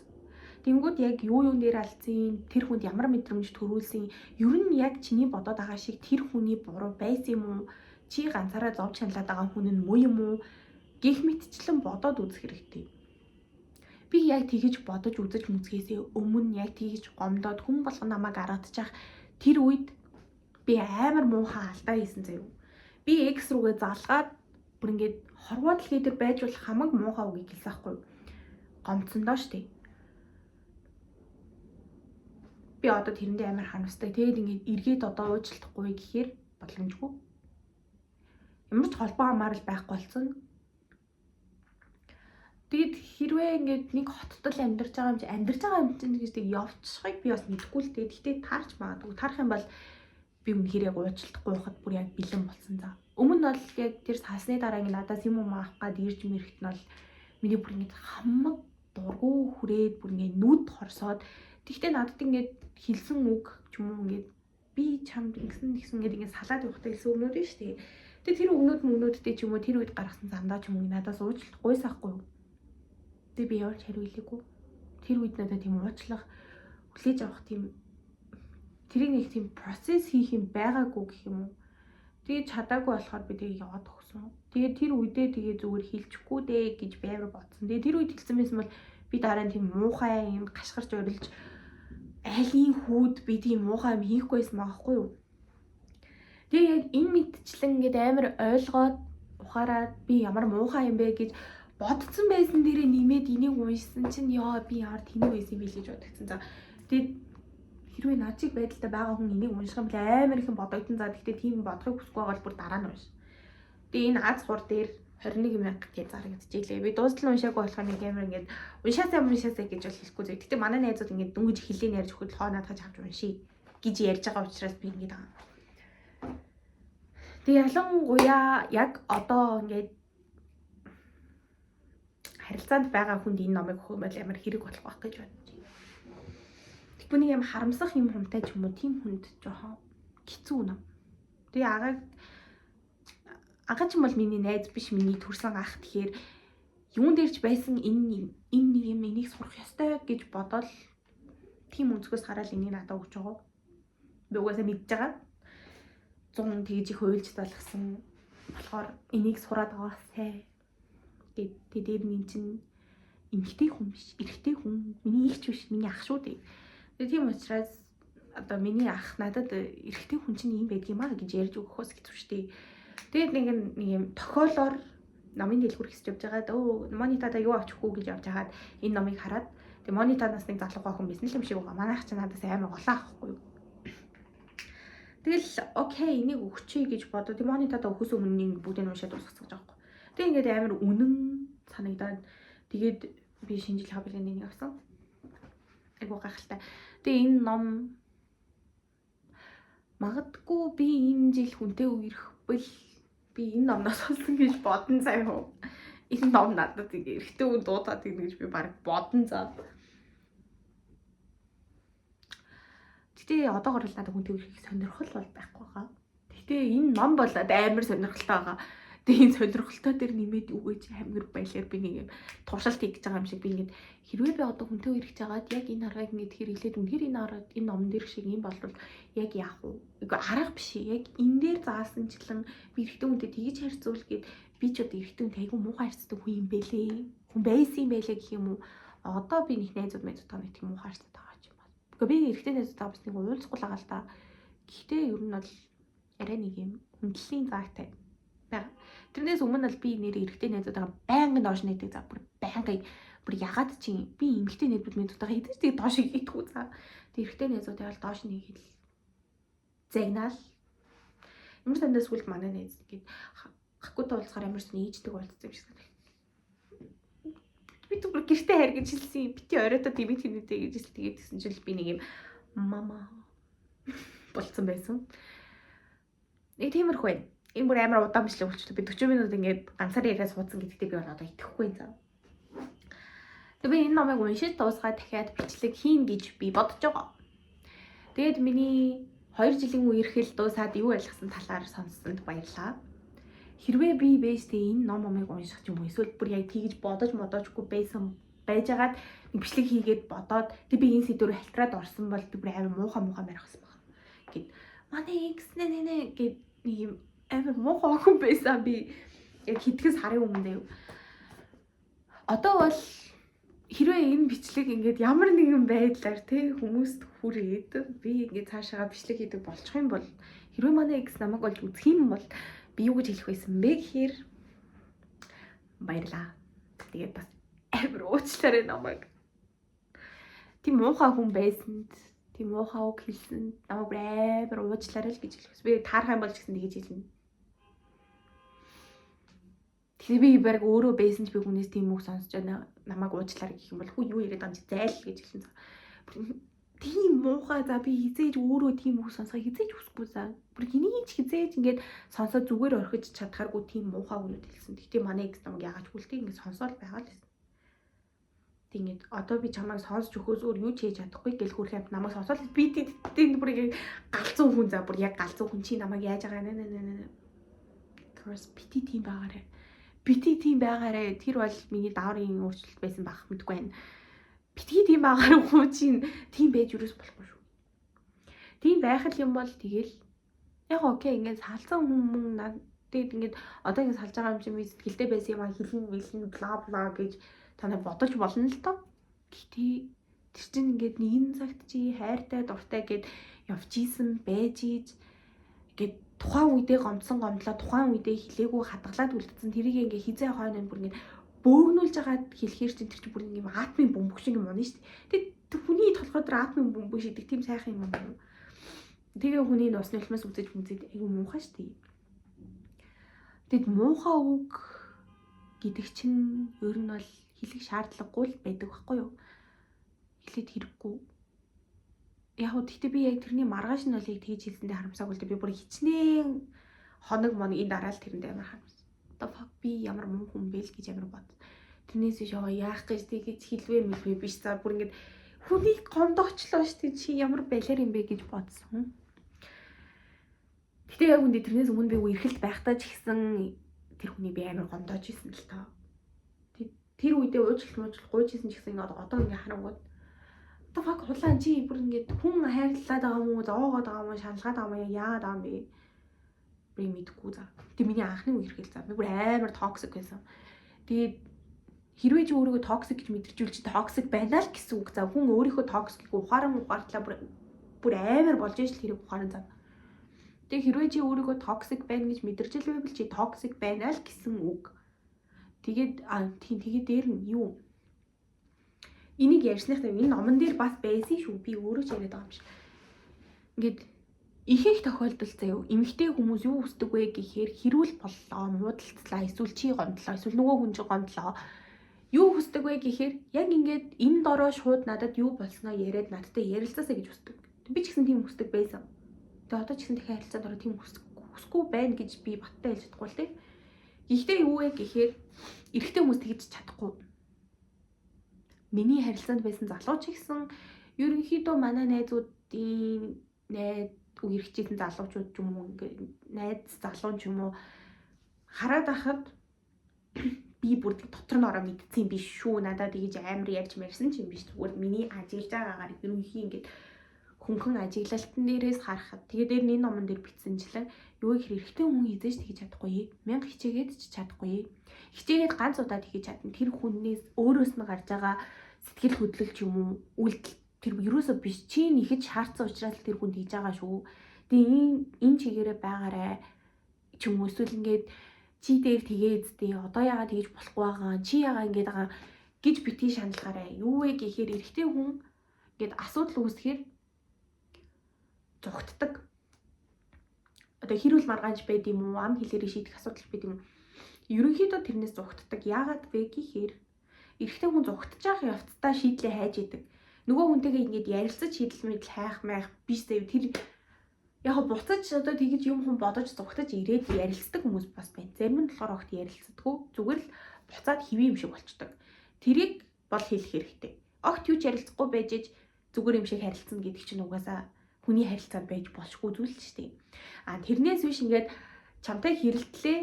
Тэнгүүд яг юун дээр алдсан, тэр хүнд ямар мэдрэмж төрүүлсэн, ер нь яг чиний бодоод байгаа шиг тэр хүний буруу байсан юм уу? Чи ганцаараа зовж хандлаад байгаа хүн нь муу юм уу? Гэх мэтчлэн бодоод үзэх хэрэгтэй. Би яг тэгэж бодож үзэж мүцгээсээ өмнө яг тэгэж гомдоод хүн болгон намайг аргадчих тэр үед би амар муухай алдаа хийсэн заяа. Би X рүүгээ залгаад бүр ингээд хорвоо дэлхий дээр байж болох хамаг муухай үгийг хэлсэн байхгүй. Гомцсондоо штий. Би одоо тэрэндээ амар ханастай. Тэгээд ингээд эргээд одоо уучлахгүй гэхээр боломжгүй. Ямар ч холбоо хамаарал байхгүй болсон. Тэгэд хэр хэрвээ ингээд нэг хотод л амьдарч байгаа юм чи амьдарч байгаа юм чинь гэж тэг явчихыг би бас мэдэхгүй л дээ. Гэхдээ таарч магадгүй. Таарах юм бол би үнэхээр яг уучлалтгүй байхад бүр яг бэлэн болсон за. Өмнө нь бол яг тэр сасны дараа ингээд надаас юм авах гад ирж мэрэхт нь бол миний бүр ингээд хамаг дургу хүрээд бүр ингээд нүд хорсоод тэгтээ надад ингээд хэлсэн үг ч юм уу ингээд би чамд ингэсэн ингээд салаад явахтай хэлсэн өгнүүд нь шүү дээ. Тэгээ тэр өгнүүдтэй ч юм уу тэр үед гаргасан замдаа ч юм уу надаас уучлалт гуйсаахгүй юу. Тэгээ би явж хариулаагүй. Тэр үед надад тийм уучлах хүлээж авах тийм тэрийг нэг тийм процесс хийх юм байгаагүй гэх юм уу. Тэгээ чадаагүй болохоор би тэгээ яваад өгсөн. Тэгээ тэр үедээ тэгээ зүгээр хилчихгүй дээ гэж байвар бодсон. Тэгээ тэр үед хэлсэн байсан бол би дараа нь тийм муухай юм гашгарч өрөлж айлын хүүд би тийм муухай юм хийхгүйсэн байхгүй юу. Тэгээ яг энэ мэдчлэн ингээд амар ойлгоод ухаарад би ямар муухай юм бэ гэж бодсон байсан дээрээ нэмээд энийг уншсан чинь яа би ямар тэнэг байсан юм бэ гэж бодогдсон. За тэгээд хэрвээ нациг байдалтай байгаа хүн энийг унших юм бол амар ихэн бодогдсон. За гэхдээ тийм бодохыг хүсэхгүй байгаа бол бүр дараа нь унш. Тэгээ энэ аз хур дээр 21,000 гэж зарагдчихжээ. Би дуустал уншаагүй болохоор нэг амар ингээд уншаасаа гэж бол хэлэхгүй зөө. Гэтэ манай найзууд ингээд дөнгөж хэлэн ярьж өгөхөд хоо наадгаж авч уншия гэж ярьж байгаа учраас би ингээд байгаа. Тэгээ ялангуяа яг одоо ингээд харилцаанд байгаа хүнд энэ номыг өгөх юм бол ямар хэрэг болох байх гэж бодож байна. Тэгвэл юм харамсах юм хүнтэй ч юм уу тийм хүнд жоохон хэцүү ном. Тэгээ ага ч юм бол миний найз биш миний төрсөн ах тэгэхээр юун дээрч байсан энэ нэг юм энийг сурах ёстой гэж бодоод тийм өнцгөөс хараад энийг надад өгч байгаа. Би угаасаа мэдж байгаа. 100 тэгж их хуйлж залгсан болохоор энийг сураад байгаа сайн. Тэгээд энэ чинь эмэгтэй хүн биш, эрэгтэй хүн. Миний ихч биш, миний ах шүү дээ. Тэгээд тийм учраас одоо миний ах надад эрэгтэй хүн чинь юм байдаг юм аа гэж ярьж өгөхөөс хэцүү шүү дээ. Тэгээд нэг юм тохиолоор номын дэлгүүр хэсэж явж байгаа. Өө монитада юу авчих уу гэж явж хагаад энэ номыг хараад тэгээд монитадаас нэг залуу хүн байсан л юм шиг байгаа. Манай ах чинь надаас амар голоо авахгүй юу. Тэгэл окей энийг өгчэй гэж бодоод монитадаа өгөхөөс өмнө бүгдийг уншаад дуусгах гэж байгаа юм. Тэгээ ингээд амар үнэн санагдаад тэгээд би шинжил хабилын нэг авсан. Айгуу гайхалтай. Тэгээ энэ ном магадгүй би энэ жил хүнтэй үерх бэл би энэ номноос олсон гэж бодон заяа юу. Энэ ном надад тэгээ эрэгтэй хүн дуудаад ирнэ гэж би баг бодон заа. Гэтэ одоогор л надад хүнтэй үерхийг сонирхол бол байхгүй байгаа. Гэтэ энэ ном бол амар сонирхолтой байгаа. Тэгээ энэ сонирхолтой дээр нэмээд үгэж амир баялаар би нэг юм туршилт хийж байгаа юм шиг би ингээд хэрвээ би одоо хүнтэй үерхэж байгаад яг энэ аргыг ингээд хэрэглээд үнэхээр энэ номон дээр шиг юм болвол яг яах вэ? Үгүй арга биш яг энэ дээр заасанчлан би эрэгтэй хүнтэй тгийж харьцуул гээд би ч одоо эрэгтэй хүнтэй айгүй муухай харьцдаг хүн юм бэлээ. Хүн байсан юм байлаа гэх юм уу? Одоо би нэг найзууд нэг тийм муухай харьцдаг байгаа юм байна. Үгүй би эрэгтэй найзуудаа бас нэг уулзахгүй л байгаа л да. Гэхдээ ер нь бол арай нэг юм хүндэлийн заагтай байна. Тэрнээс өмнө бол би нэр эрэгтэй найзуудаа байнгын доош нээдэг за бүр байнгын бүр ягаад чи би эмэгтэй найзуудаа хэдэж тийг доош идэхгүй за. Тэг эрэгтэй найзуудаа бол доош нэгээд загнаал. Ямар сандаас үлд манай найз гээд хакутай уулзахаар ямар ч нийждэг болцсон юм шиг санагдав. Би түр гэртээ хайр гэж хэлсэн. Бити оройтой тэмэг тэнэтэй гэж хэлсэн. Тэгээд тэгсэн чинь би нэг юм мама болцсон байсан. Нэг тиймэрхүү байна. Энэ бүр амар удаан бичлэг болчихлоо. Би 40 минут ингээд ганцаар яриа суудсан гэдэгтээ би одоо итгэхгүй юм заа. Тэгээ би энэ номыг уншиж дуусгаад дахиад бичлэг хийн гэж би бодож байгаа. Тэгээд миний 2 жилийн үерхэл дуусаад юу ойлгосон талаар сонссонд баярлалаа. Хэрвээ би бэжтэй энэ номыг унших юм уу эсвэл бүр яг тийгэж бодож модоочгүй байсан байжгаад нэг бичлэг хийгээд бодоод тэг би энэ сэдвээр халтраад орсон бол би бүр амар муухай марихсан баг. Гэт манай X нэ гэд нэг юм амар муухай охин байсан би яг хэдхэн сарын өмнө дээ. Одоо бол хэрвээ энэ бичлэг ингээд ямар нэгэн байдлаар те хүмүүст хүрээд би ингээд цаашаа бичлэг хийдэг болчих юм бол хэрвээ манай X намайг олж үзэх юм бол би юу гэж хэлэх байсан бэ гэхээр баярлаа. Тэгээд бас амар уучлаарай намайг. Тийм муухай хүн байсанд тийм муухай үг хэлсэн намайг амар уучлаарай л гэж хэлэх. Би таарах юм бол ч гэсэн тэгэж хэлнэ. Тэгэхээр би баг өөрөө байсан ч би хүнээс тийм үг сонсож байна. Намайг уучлаарай гэх юм бол хүү юу яриад байгаа юм чи зайл гэж хэлсэн. Тийм муухай за би хизээж өөрөө тийм үг сонсохыг хизээж хүсэхгүй за. Бүр хэнийг ч хизээж ингээд сонсоод зүгээр орхиж чадхааргүй тийм муухай үнүүд хэлсэн. Гэхдээ манай экс намайг яагаад хүлтэй ингээд сонсоод байгаа л байсан. Тэгээд одоо би чамайг сонсож өгөхөөс өөр юу ч хийж чадахгүй гэл хөрх юм намайг сонсоод би тийм бүр галзуу хүн за бүр яг галзуу хүн чи намайг яаж байгаа нэ. Тэрс бити тийм байгаарэ. Бити тийм байгаарэ. Тэр бол миний дааврын өөрчлөлт байсан байх мэдгүй байна. Битгий тийм байгаарэ хуу чинь тийм байж юус болохгүй шүү. Тийм байх юм бол тэгэл яг окей ингээд салцсан хүн над тэгээд ингээд одоо ингээд салж байгаа юм чинь би сэтгэлдээ байсан юм а хэлэн бла бла гэж танай бодож болно л доо. Гэтэ тэр чинь ингээд нэгэн цагт чи хайртай дуртай гэд явж исэн байж ийж ингээд тухайн үедээ гомдсон гомдлоо тухайн үедээ хилээгүй хадгалаад үлдсэн тэрийг ингээд хизээ хойно бүр ингээд бөөгнүүлж хагаад хэлэхээр чинь тэр чинь бүр ингээд атмын бөмбөг шиг юм байна шүү дээ. Тэгээд хүний толгой дээр атмын бөмбөг шидэг тийм сайхан юм байна. Тэгээ хүний нусны улмаас үзэж айгүй муухай шүү дээ. Тэгэд муухай үг гэдэг чинь ер нь бол хэлэх шаардлагагүй л байдаг байхгүй юу? Хэлээд хэрэггүй. Яг уу тэгтээ би яг тэрний маргааш нь бол яг тэгж хэлсэндээ харамсаагүй л дээ. Би бүр хичнээн хоног моногийн дараа л тэрэндээ амар харамсан. The fuck би ямар муу хүн бэ л гэж амар бод. Тэрнээс биш яах гэж тэгэж хэлвэ мэлвэ биш за бүр ингэж хүнийг гомдоочлоо штэ чи ямар балиар юм бэ гэж бодсон. Гэтэ яг үндэ тэрнээс өмнө би үерхэлд байхдаа ч ихсэн тэр хүний би амар гомдоож исэн л тоо. Тэр үедээ уучлал гуйжсэн ч гэсэн одоо ингэ харангууд the fuck хулаан чи бүр ингэ хүн хайрлаад байгаа юм уу зоогоод байгаа юм уу шаналгаад байгаа юм яагаад байгаа юм бэ? Би мэдгүй за. Тэг миний анхны үерхэл за. Би бүр амар токсик байсан. Тэгээд хэрвээ чи өөрийгөө токсик гэж мэдэрчүүл чи токсик байна л гэсэн үг. За хүн өөрийнхөө токсикийг ухаартлаа бүр амар болж ижил хэрэг ухаарын за. Тэг хэрвээ чи өөрийгөө токсик байна гэж мэдэрч л байвал чи токсик байна л гэсэн үг. Тэгээд тэгээд дээр нь юу? Энийг ярьсныхаа энэ номон дээр бас байсан шүү. Би өөрөө ч яриад байгаа юм шиг. Ингээд их тохиолдолд заяа эмэгтэй хүмүүс юу хүсдэг вэ гэхээр хэрүүл боллоо, муудалцлаа, эсвэл чи гомдлоо, эсвэл нөгөө хүн чи гомдлоо. Юу хүсдэг вэ гэхээр яг ингээд энэ дороо шууд надад юу болсноо яриад надтай ярилцаасаа гэж хүсдэг. Би ч гэсэн тийм хүсдэг байсан. Тэгээ одоо ч гэсэн дахиад харилцаанд ороо тийм хүсэхгүй байна гэж би баттай хэлж чадахгүй л тийм. Гэхдээ юу вэ гэхээр эрэгтэй хүмүүс тэгж чадахгүй. Миний харилцаанд байсан залуу ч гэсэн ерөнхийдөө манай найзуудын үерхчихсэн залуучууд ч юм уу ингээд найз залуу ч юм уу хараад ахад би бүр дотор нь ороо мэдсэн биш шүү. Надад тэгж амар ярьж мэрсэн ч юм биш. Зүгээр миний ажиглаж байгаагаар ерөнхий ингээд хөнгөн ажиглалтын дээрээс харахад тэгээ дээр нь энэ номон дээр бичсэнчлэн юу их хэрэгтэй хүн хийж тэгж чадахгүй. Мянга хичээгээд ч чадахгүй. Хичээгээд ганц удаа тэгж чадна. Тэр хүнээс өөрөөс нь гарч байгаа сэтгэл хөдлөл ч юм уу үйлдэл тэр юусоо биш чи нэхэж шаардсан учраас тэр хүн хийж байгаа шүү. Тэгээ энэ чигээрээ байгаарэ ч юм уу эсвэл ингээд чи дээр тэгээд дээ одоо яагаад тэгж болохгүй байгаа чи яагаад ингэж байгаа гэж битгий шаналгаарэ. Юу вэ гэхээр эрэгтэй хүн ингээд асуудал үүсгэхээр зүгтдэг. Одоо хэрүүл маргаанч байд юм уу ам хэлээрээ шийдэх асуудал байд юм уу. Ерөнхийдөө тэрнээс зүгтдэг. Яагаад вэ гэхээр эрэгтэй хүн зүгтж явах явцдаа шийдлээ хайж идэг. Нөгөө хүнтэйгээ ингэж ярилцаж шийдэл мэдл хайх майх биш заяа тэр яг буцаж одоо тэгж юм хүн бодож зүгтаж ирээд ярилцдаг хүмүүс бас байна. Зарим нь болохоор огт ярилцдаггүй зүгээр л буцаад хэвээ юм шиг болчдөг. Тэрийг бол хэлэх хэрэгтэй. Огт юу ч ярилцахгүй байж зүгээр юм шиг харилцсан гэдэг чинь угаасаа хүний харилцаанд байж болшгүй зүйл л шүү дээ. Тэрнээс биш ингээд чамтай хэрэлтлээ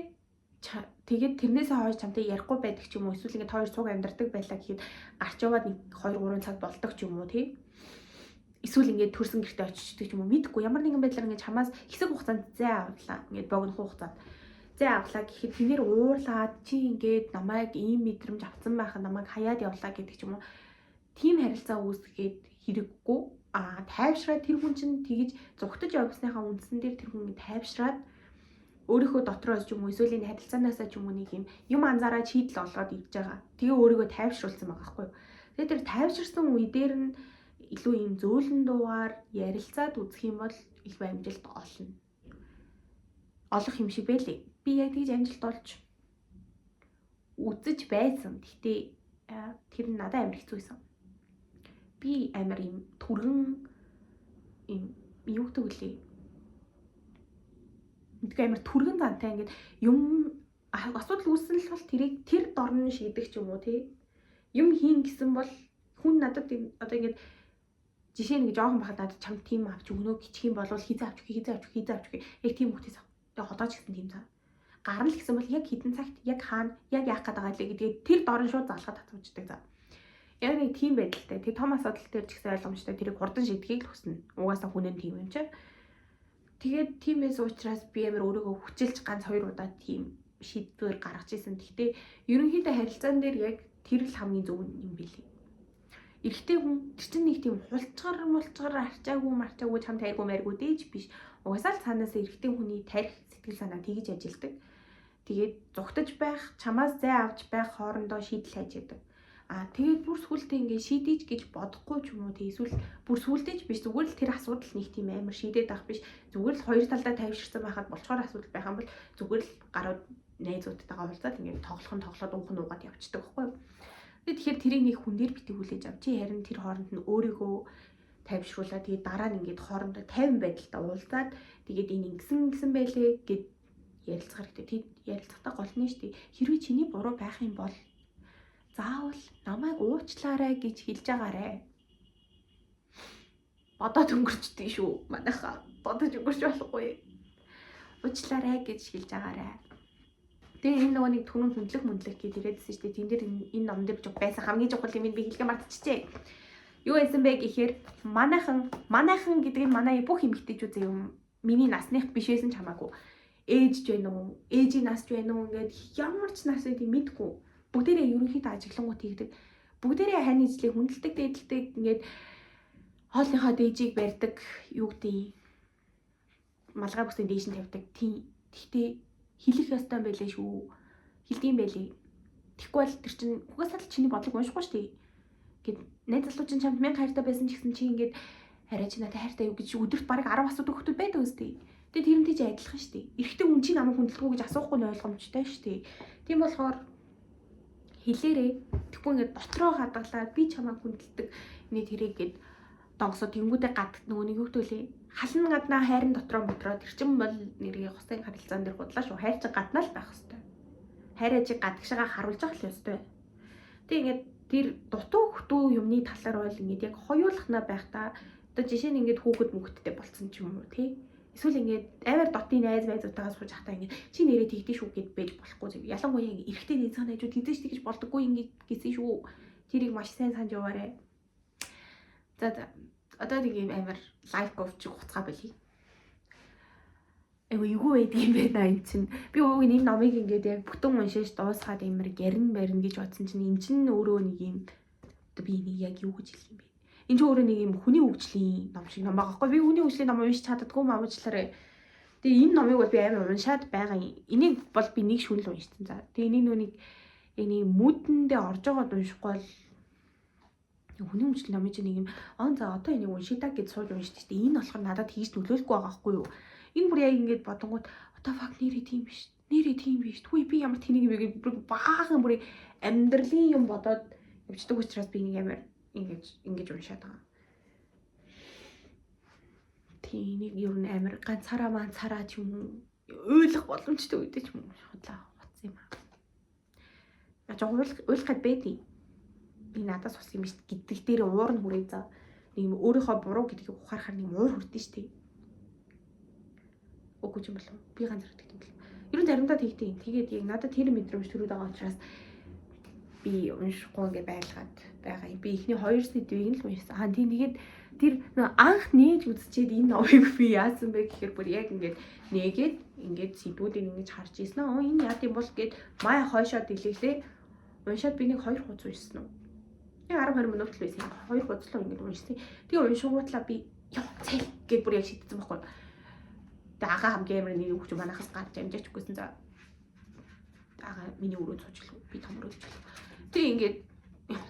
тэгээд тэрнээсээ хойш чамтай ярихгүй байдаг ч юм уу эсвэл ингээд хоёр цуг амьдардаг байлаа гэхэд гарч яваад 2 3 цаг болдог ч юм уу тий. Эсвэл ингээд төрсөн гэртээ очичдаг ч юм уу мэдгүй ямар нэгэн байдлаар ингээд чамаас хэсэг хугацаанд зай авлаа ингээд богино хугацаанд зай авлаа гэхэд тэрээр уурлаад чи ингээд намайг ийм мэдрэмж авсан байхад намайг хаяад явлаа гэдэг ч юм уу тийм харилцаа үүсгээд хэрэггүй тайвшраад тэр хүн чинь тэгж зүгтаж явсныхаа үндсэн дээр тэр хүн тайвшраад өөрийнхөө дотроос ч юм уу эсвэл энэ харилцаанаасаа ч юм уу нэг юм анзаараад шийдэл олгоод ивж байгаа. Тэгээ өөрийгөө тайвшруулсан байгаа байхгүй юу. Тэгээ тэр тайвширсан үе дээр нь илүү юм зөөлөн дуугаар ярилцаад үзэх юм бол илүү амжилт олох юм шиг байлээ. Би яг тэгж амжилт олж үзэж байсан. Гэхдээ тэр нь надад амар хэцүү байсан. Би амар юм түргэн юм юу гэдэг үлээ. Нэг амар түргэн зантай ингээд юм асуудал үүссэн л бол тэрийг тэр дорн шийдэх ч юм уу тий. Юм хийн гэсэн бол хүн надад одоо ингээд жишээ нэг жоохон бахад надад чам тим авч өгнө гिचх юм бол хизээ авч өгье. Яг тийм хүүхдээс тэгээ ходооч гэсэн тийм цаа. Гарна л гэсэн бол яг хідэн цагт яг хаана яг яах гээд байгаа лээ гэдгийг тэр дорн шууд залгаад татвчдаг за. Яг нэг тийм байдалтай. Тэг том асуудал дээр ч гэсэн ойлгомжтой тэрийг хурдан шийдэхийг л хүснэ. Угаасаа хүн тийм юм чи. Тэгээд тиймээс учраас би амар өөрийгөө хүчилж ганц 2 удаа тийм шийдвэр гаргаж ирсэн. Гэхдээ ерөнхийдөө харилцаан дээр яг тэр л хамгийн зөв юм билий. Эрэгтэй хүн тэр чинь нэг тийм хулцгар арчаагүй чам тайргүй мэргүй дээж биш. Угаасаа л цаанаас эрэгтэй хүний тарих сэтгэл санаа тэгж ажилдаг. Тэгээд зүгтаж байх, чамаас зай авч байх хоорондоо шийдэл хайж яадаг. Тэгээд бүр сүултээ ингээд шийдэж гэж бодохгүй ч юм уу тий эсвэл бүр сүултэж биш зүгээр л тэр асуудал нэг тийм амар шийдээд авах биш зүгээр л хоёр талдаа тайвширсан байхад болцохоор асуудал байх юм бол зүгээр л гарууд найзуудтайгаа уулзаад ингээд тоглоод уугаад явчихдаг байхгүй юу. Тэгэхээр тэрийг нэг хүн дээр битгий хүлээж авч чи харин тэр хооронд нь өөрийгөө тайвшруулаад тэгээд дараа нь ингээд хоорондоо тайван байдалтай уулзаад тэгээд энэ ингэсэн байлээ гэд ярилцах хэрэгтэй. Тэг ярилцахтаа гол нь шүү дээ. Хэрвээ чиний буруу байх юм бол заавал намайг уучлаарай гэж хэлж агаарэ. Бодоод өнгөрчдөг шүү. Манайхаа бодож өнгөрч болохгүй. Уучлаарай гэж хэлж агаарэ. Тэгээ энэ нөгөө нэг түрүүн хүндлэг гэж ирэдсэн шүү дээ. Тэн дээр энэ ном дээр байсан хамгийн чухал юм би хэлгээ мартчихжээ. Юу байсан бэ гэхээр манайхан гэдэг нь манай бүх эмэгтэйчүүд юм. Миний насных биш байсан ч хамаагүй. Ээж ч байна уу? Ээжийн нас ч байна уу? Ингээд ямар ч нас байдгийг мэдгүй. Бүгдээрээ ерөнхийдөө ажиглангууд хийгдэг. Бүгдээрээ хань ижлийг хүндэлдэг, дээдэлдэг ингээд хоолныхоо дээжийг барьдаг, юу гэдэг малгай бүсийн дээш нь тавьдаг. Тийм. Гэхдээ хэлэх ёстой байлээ шүү. Хэлдэм байлээ. Тэгэхгүй бол тэр чинь угаасаа л чиний бодлого уншихгүй шүү дээ. Гэт найз залуу чинь чамд 1000 хайртай байсан ч гэсэн чи ингээд арай чи надад хайртай юу гэж өдөрт бараг 10 асуудаг хүмүүс байдаг үстэй. Тэгээ тэрнтэй чи адилхан шүү дээ. Эрэгтэй хүн чи намайг хүндэлдэг үү гэж асуухгүй нь ойлгомжтой шүү дээ. Тийм болохоор хэлээрээ тэгэхгүй ингээд дотроо хадгалаад би чамайг хүндэлдэг нэг тэрийг гээд донгосоо тэнгүүдээ гадагт нөгөө нэг хөвтөлээ халан гаднаа хайрын дотроо тэр чин бол нэрийн хосын харилцаан дээр худлаа шүү. Хайр чи гаднаа л байх хэвээр. Хайраа чи гадагшаага харуулж ах л ёстой. Тэг ингээд тэр дутуу хөтөө юмны талаар бол ингээд яг хоёулахнаа байх та. Одоо жишээ нь ингээд хүүхэд мөхөдтэй болцсон ч юм уу тий. Эсвэл ингээд амар дотны найз байзуудтайгаа сууж ахтаа ингээд чи нэрээ тэгдэж шүү гэд байж болохгүй зү. Ялангуяа ингээд эрэгтэй найзгаа найзууд тэгдэж тэгж болдоггүй ингээд гэсэн шүү. Тэрийг маш сайн санд яваарэ. За одоо нэг юм амар лайф коуч хуцгаа болий. Эйгүү байдаг юм байна энэ чинь. Би өөг энэ номыг ингээд яг бүтэн уншиж дуусгаад амар гэрн гэж бодсон чинь энэ чинь өөрөө нэг юм одоо би энийг яг юу гэж хэлэх юм бэ? Энэ ч өөрөө нэг юм хүний хөгжлийн ном шиг ном байгаа байхгүй. Би хүний хөгжлийн ном уншиж чаддаггүй мамуучлаарай. Тэгээ энэ номыг бол би амар уншаад байгаа юм. Энийг бол би нэг шүнэл уншсан. За. Тэгээ энийг нүг энийг муудэндээ орж байгаад уншихгүй бол хүний хөгжлийн номын чинь нэг юм за одоо энийг уншидаа гэж сууж уншиж тээ. Энэ болохоор надад хийж нөлөөлөхгүй байгаа байхгүй юу? Энэ бүр яг ингэж бодонгууд одоо фак нэрээ тийм биш. Нэрээ тийм биш. Түй би ямар тэнийг юм бэ? Баахан бүр амьдралын юм бодоод явждаг учраас би нэг амар ингэж уншаад байгаа. Тийм нэг ер нь амар ганцаараа манцаараа ч юм уу ойлгох боломжтой үедээ ч юм уу худлаа утсан юм аа. Яг ойлгохад байдیں۔ Би надаас ус юм биш гэдэг дээр уур нь хүрээ за. Нэг юм өөрийнхөө буруу гэдгийг ухаарахаар нэг уур хүрдэн штий. Үгүй юм болов. Би ганц хэрэгтэй юм болов. Ер нь заримдаа тэгтээ. Тэгээд яг надад тэр мэдрэмж төрөд байгаа учраас би уншихгүй ингээ байлгаад байгаа юм. Би эхний 2 сэдвийг л уншсан. Тэгээд тэр анх нээж үзчихэд энэ номыг би яасан бэ гэхээр бүр яг ингээд сэдвүүдийг ингэж харж ийсэн. Энэ яа гэм бол гээд маа хойшоо дэлгэглээ. Уншаад би нэг 2 хуц уншсан уу. Яг 10-20 минут л байсан. 2 хуц л ингэж уншсан. Тэгээ уншингуутлаа би ёо цай гээд бүр яг шийдсэн байхгүй. Тэгээ ага хамгийн амар нэг хүүхч манахаас гарч амжаач үгүйсэн за. Ага миний өрөөнд суучлаа. Би том өрөөнд суучлаа. Тэгээ ингээд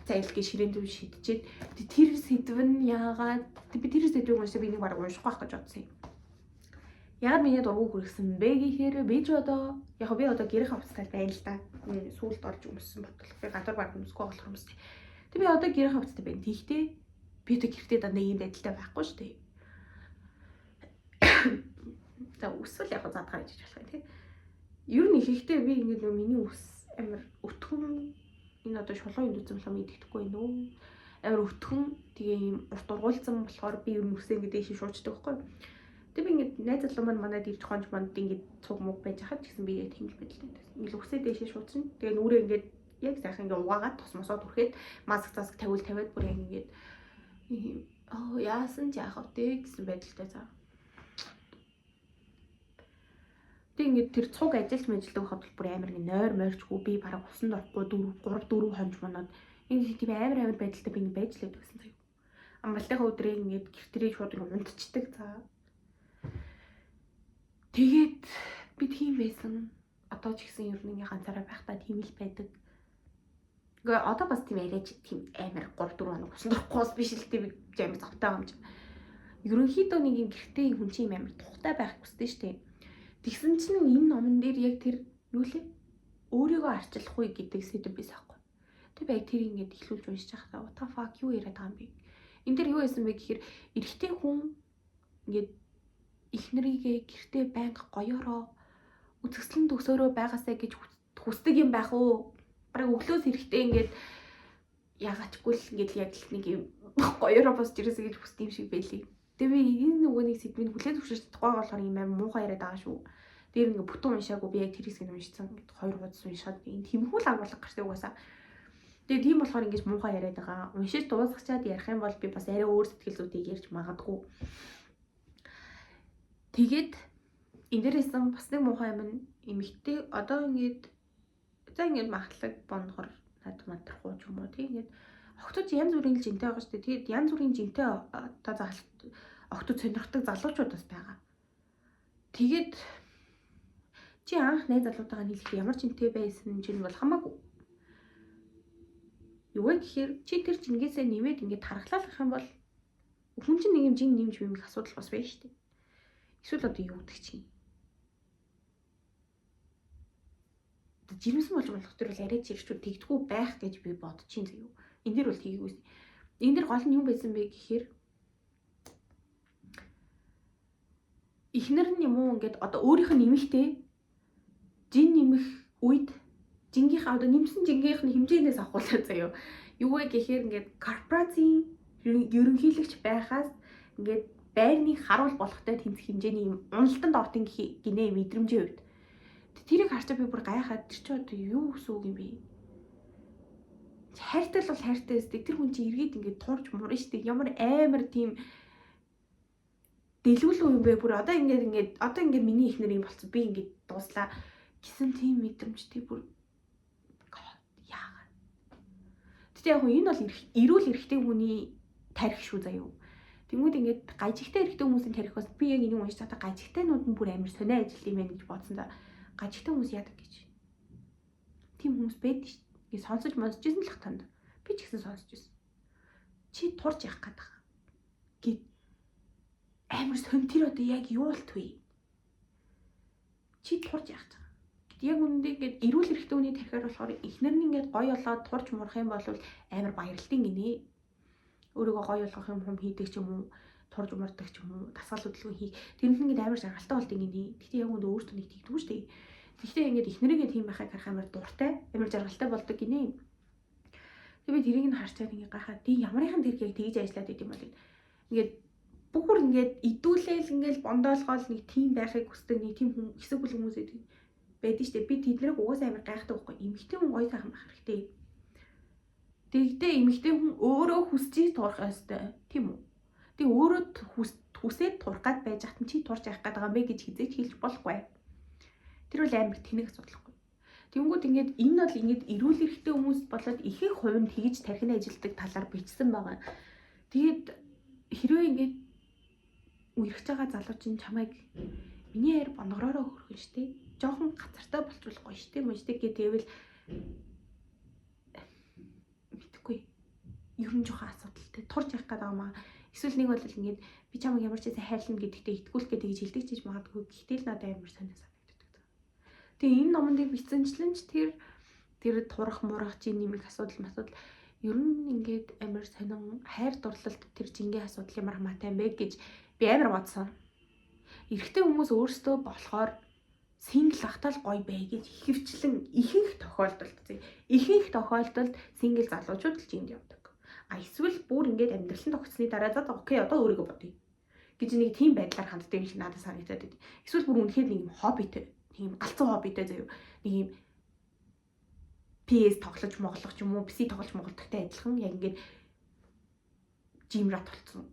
зайлгийн ширээн төв шидчихэд тэр сэдв нь яагаад би тэр сэдвийг уншаа би нэг баг уншихгүй байх гэж бодсон юм. Ягаад миний дургу хүргэсэн бэ гэхээр би ч одоо яг би одоо гэрийн хувцастай байна л да. Сүүлд орж өмссөн бодлоо. Би гадар баг өмсөхгүй болохоор өмсдөө. Тэг би одоо гэрийн хувцастай байна. Тэгтээ би одоо гэртээ дандаа ийм байдалтай байхгүй шүү дээ. За өсвөл яг задгаа хийж болох юм тий. Ер нь ихэнхдээ би ингээд миний ус амар өтгөн энэ одоо шулуун үзэм болохоор мэддэхгүй байна уу. Амар өтгөн тэгээ ийм урт ургуулсан болохоор би ер нь үсээ ингээд дэше шуучдаг байхгүй. Тэг би ингээд найз залуу маань манайд ирж хонж манд ингээд цуг муг байж хахад гэсэн би яг тийм л байдалтай. Ингээд үсээ дэше шуучна. Тэгээ нүрээ ингээд яг сайхан ингээд угаагаад тос мосоод үрхэд маск заск тавиад бүр ингээд яасан ч яах вэ гэсэн байдалтай заа. Тэг ингээд тэр цуг ажилч мэжилдэг хавтал бүр амар ингээд нойр морьчгүй би бараг усанд орохгүй 3 4 хонж манад ингээд тийм амар байдалтай би ингээд байж лээд гэсэн заяа. Амралтынхаа өдрөө ингээд гэртэрээ шууд ингээд унтчихдаг заа. Тэгээд би тийм байсан. Одоо ч гэсэн ер нь ингээ ганцаараа байхдаа тийм л байдаг. Гэхдээ одоо бас тийм арайч тийм амар 3 4 хоног усан дурахгүйс биш л тийм амар завтай юм чи. Ерөнхийдөө нэг юм гэртээ хүн чинь амар тухтай байх хүсдэг шүү дээ. Тэгсэн чинь энэ номон дээр яг тэр юу лээ? Өөрийгөө арчлахгүй гэдэг сэдв биш аахгүй. Тэг би яг тэр ингээд ихлүүлж уншиж байхдаа what the fuck юу яриад байгаа юм бэ? Энд дээр юу байсан бэ гэхээр эрэгтэй хүн ингээд их нарийгээ гэртээ байнга гоёороо үзэсгэлэн төгсөөрөө байгаасаа гэж хүсдэг юм байх уу? Бараг өглөөс эрэхтэй ингээд ягаачгүй л ингээд яг л нэг юм гоёороо босч ирээсэй гэж хүсдэг юм шиг байлээ. Тэгээ би энэ нөгөөний сэдвийг хүлээж зөвшөөрч чадахгүй болохоор юм амар муухай яриад байгаа шүү. Тэр ингээд бүтэн уншаагүй би яг тэр хэсгийг уншсан ингээд 2 хуудас уншаад энэ тэмхүү л агуулга гартай угаасаа. Тэгээ тийм болохоор ингээд муухай яриад байгаа. Уншиж дуусгачаад ярих юм бол би бас арай өөр сэтгэл зүйтэй ярьж магадгүй. Тэгээд энэ дээрээсэн бас нэг муухай юм эмэгтэй одоо ингээд за ингээд махлаг бонхор над матрахгүй ч юм уу тийм ингээд охтууд янз бүрийн жинтэй байгаа шүү дээ. Тэгээд янз бүрийн жинтэй одоо заалт охтууд сонирхдаг залуучууд бас байгаа. Тэгээд чи анх найз залуутайгаа нийлэхдээ ямар жинтэй байсан чинь бол хамаагүй. Юу вэ гэхээр чи тэр жингээсээ нэмээд ингээд харгалах юм бол хүн чинь нэг юм жин нэмж мэмэх асуудал бас байна шүү дээ. Эсвэл одоо юу гэдэг чинь. Жирэмсэн болж болох төр бол арайч ирчүүд тэгдэггүй байх гэж би бодчих заяа. Энд дэр бол тгийгүйс. Энд дэр гол нь юу байсан бэ гэхээр ихнэр нь юм уу ингээд одоо өөрийнх нь нэмэхтэй жин нэмэх үед жингийнхаа одоо нэмсэн жингийнх нь хэмжээнээс авахулаа заяа. Юу вэ гэхээр ингээд корпорацийн ерөнхийлөгч байхаас ингээд байрны харуул болохтой тэнцэх хэмжээний юм уналтанд ортын гинэ мэдрэмжийн хувьд. Тэрийг харчаа би бүр гайхаад тэр чи одоо юу гэсэн үг юм бэ? Хайртай л бол хайртай өстэй. Тэр хүн чи эргээд ингээд турж мурна штэ. Ямар амар тийм дэлгүүлэн юм бэ? Бүр одоо ингээд миний ихнэр юм болцсон. Би ингээд дууслаа гэсэн тийм мэдрэмжтэй бүр яагаад. Тэгтээ яг энэ бол эрүүл эрэгтэй хүний тарих шүү заяа. Тэнгүүд ингээд гажигтай эрэгтэй хүмүүсийн тарих бас би яг энийг уншиж чадаа гажигтайнууд нь бүр амар сонио ажил юм байна гэж бодсон да. Гажигтай хүмүүс яадаг гэж. Тийм хүмүүс байдаг шүү. Ингээ сонсож модчихсэн л хатанд. Би ч гэсэн сонсож байсан. Чи турж явах гэдэг. Гэт амар сон тэр одоо яг юу болт вэ? Чи турж явах гэж. Яг үнэндээ ингээд эрүүл эрэгтэй хүний тарихаар болохоор эхнэр нь ингээд гоё болоод турж мурах юм бол амар баярлтын гинэ. Өөрийгөө гоё болгох юм хийдэг ч юм уу, турж умардаг ч юм уу, дасгал хөдөлгөөн хийх. Тэрэнд нь ингээд амар жаргалтай болдог гинэ. Гэхдээ яг үүнд өөртөө нэг тэгдэггүй шүү дээ. Гэхдээ ингээд эхнэрийгээ тийм байхыг харах амар дуртай, амар жаргалтай болдог гинэ. Тэгээ би тэрийг нь харчаад ингээд гайхаад тий ямарынхан тэр яг тэгж ажиллаад байт юм бол ингээд бүгд ингээд идүүлээл ингээд бондоолгоол нэг тийм байхыг хүсдэг нэг тийм хэсэг бүл хүмүүс байдаг шүү дээ. Би тэднийг угаасаа амар гайхдаг байхгүй. Эмэгтэй хүн гоё сайхан байх хэрэгтэй. Тэгтээ эмэгтэй хүн өөрөө хүсчийг турах ёстой. Тийм үү? Тэг өөрөө хүсээд турах гад байж хат чи турж явах гээд байгаа юм бэ гэж хизээч хэлж болохгүй. Тэр бол амар тэнэг асуудал байхгүй. Тэнгүүд ингээд энэ бол ингээд эрүүл эрхтэй хүмүүс болоод ихэнх хувь нь тэгж тархины ажилтдаг талаар бичсэн байгаа. Тэгээд хэрвээ ингээд үерхэж байгаа залуучин чамайг миний хайр бонгороороо хөргөн штэ. Жохон газартай болчихлохгүй штэ мөчтэй гэвэл мэдхгүй. Ер нь жоохон асуудалтай. Турж явах гээд байгаа маа. Эсвэл нэг бол ингээд би чамайг ямар ч хэсэг хайрлна гэдэгтээ итгүүлэх гэж хэлдэг чиж магадгүй. Гэхдээ л надад амар сонир санагддаг. Тэгээ энэ номонд бичсэнчлэн ч тэр турах мурах чи нэмэх асуудал ер нь ингээд амар сонин хайр дурлалт тэр жингийн асуудал ямар хамаатай юм бэ гэж би амар бодсон. Эрэгтэй хүмүүс өөрсдөө болохоор сингл ахтал гоё бай гэж ихэнх тохиолдолд сингл залуучууд л жинд явдаг. Эсвэл бүр ингээд амьдралын тогтсны дараа за окей одоо өөрийгөө бодъё гэж нэг тийм байдлаар ханддаг юм шиг надад санагдаад байд. Эсвэл бүр үнэхээр нэг юм хоббитэй, нэг юм галзуу хоббитэй заяа. Нэг юм PS тоглож моглох ч юм уу, PC тоглож моглохтой адилхан яг ингээд жимрат болцсон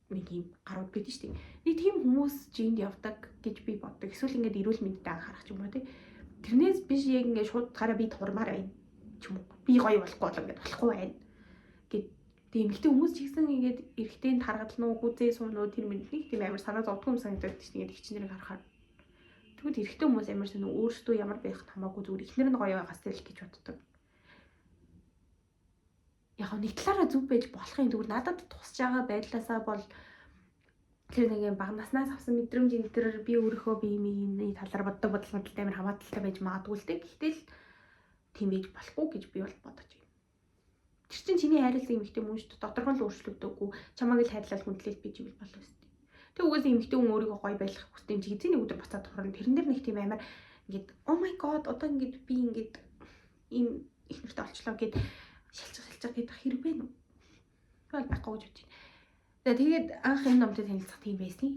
нэг юм гарууд байдаг шүү дээ. Нэг тийм хүмүүс жинд явдаг гэж би боддог. Эсвэл ингээд эрүүл мэндэд анхаарах ч юм уу тий. Тэрнээс биш яг ингээд шууд гараа би турмаар байна ч юм уу. Би гоё болохгүй бол ингээд болохгүй байна гэд тийм ихтэй хүмүүс ч гэсэн ингээд эрэгтэйнд харгалнуу гүзээ суунуу тэр минь нэг тийм амар санаа зовдгоо юм санагдаад тийм ингээд ихчнэрийг харахаар. Тэгвэл эрэгтэй хүмүүс амар сонь өөрсдөө ямар байх хамаагүй зүгээр ихнэр нь гоё байгаас тэл гэж боддог. Яг нэг талаараа зүв байж болохын зүгээр надад тусч байгаа байдлаасаа бол тэр нэг юм бага наснаас авсан мэдрэмж энэ төр би өөрийнхөө биеийн талаар боддог бодлоготой амар хамааталтай байж магадгүй л дээ. Гэтэл тийм байж болохгүй гэж би бол бодож байна. Тэр чинь чиний хайрлал эмэгтэй хүн шүү дээ. Доторх нь л өөрчлөгдөөгүй чамайг л хайрлал хүндлэл бий живэл болов шүү дээ. Тэг үгүйс эмэгтэй хүн өөрийгөө гоё байлгах хүсдэг юм чи эзэн нэг өдөр буцаад тохорно. Тэрэн дээр нэг тийм амар ингээд oh my god одоо ингээд би ингээд ийм их нэртэй олчлоо гэд шалж гэдэг хэрэг байна уу? Бол байхгүй гэж бодчих. Тэгээд анх энэ номтой танилцах тийм байсан.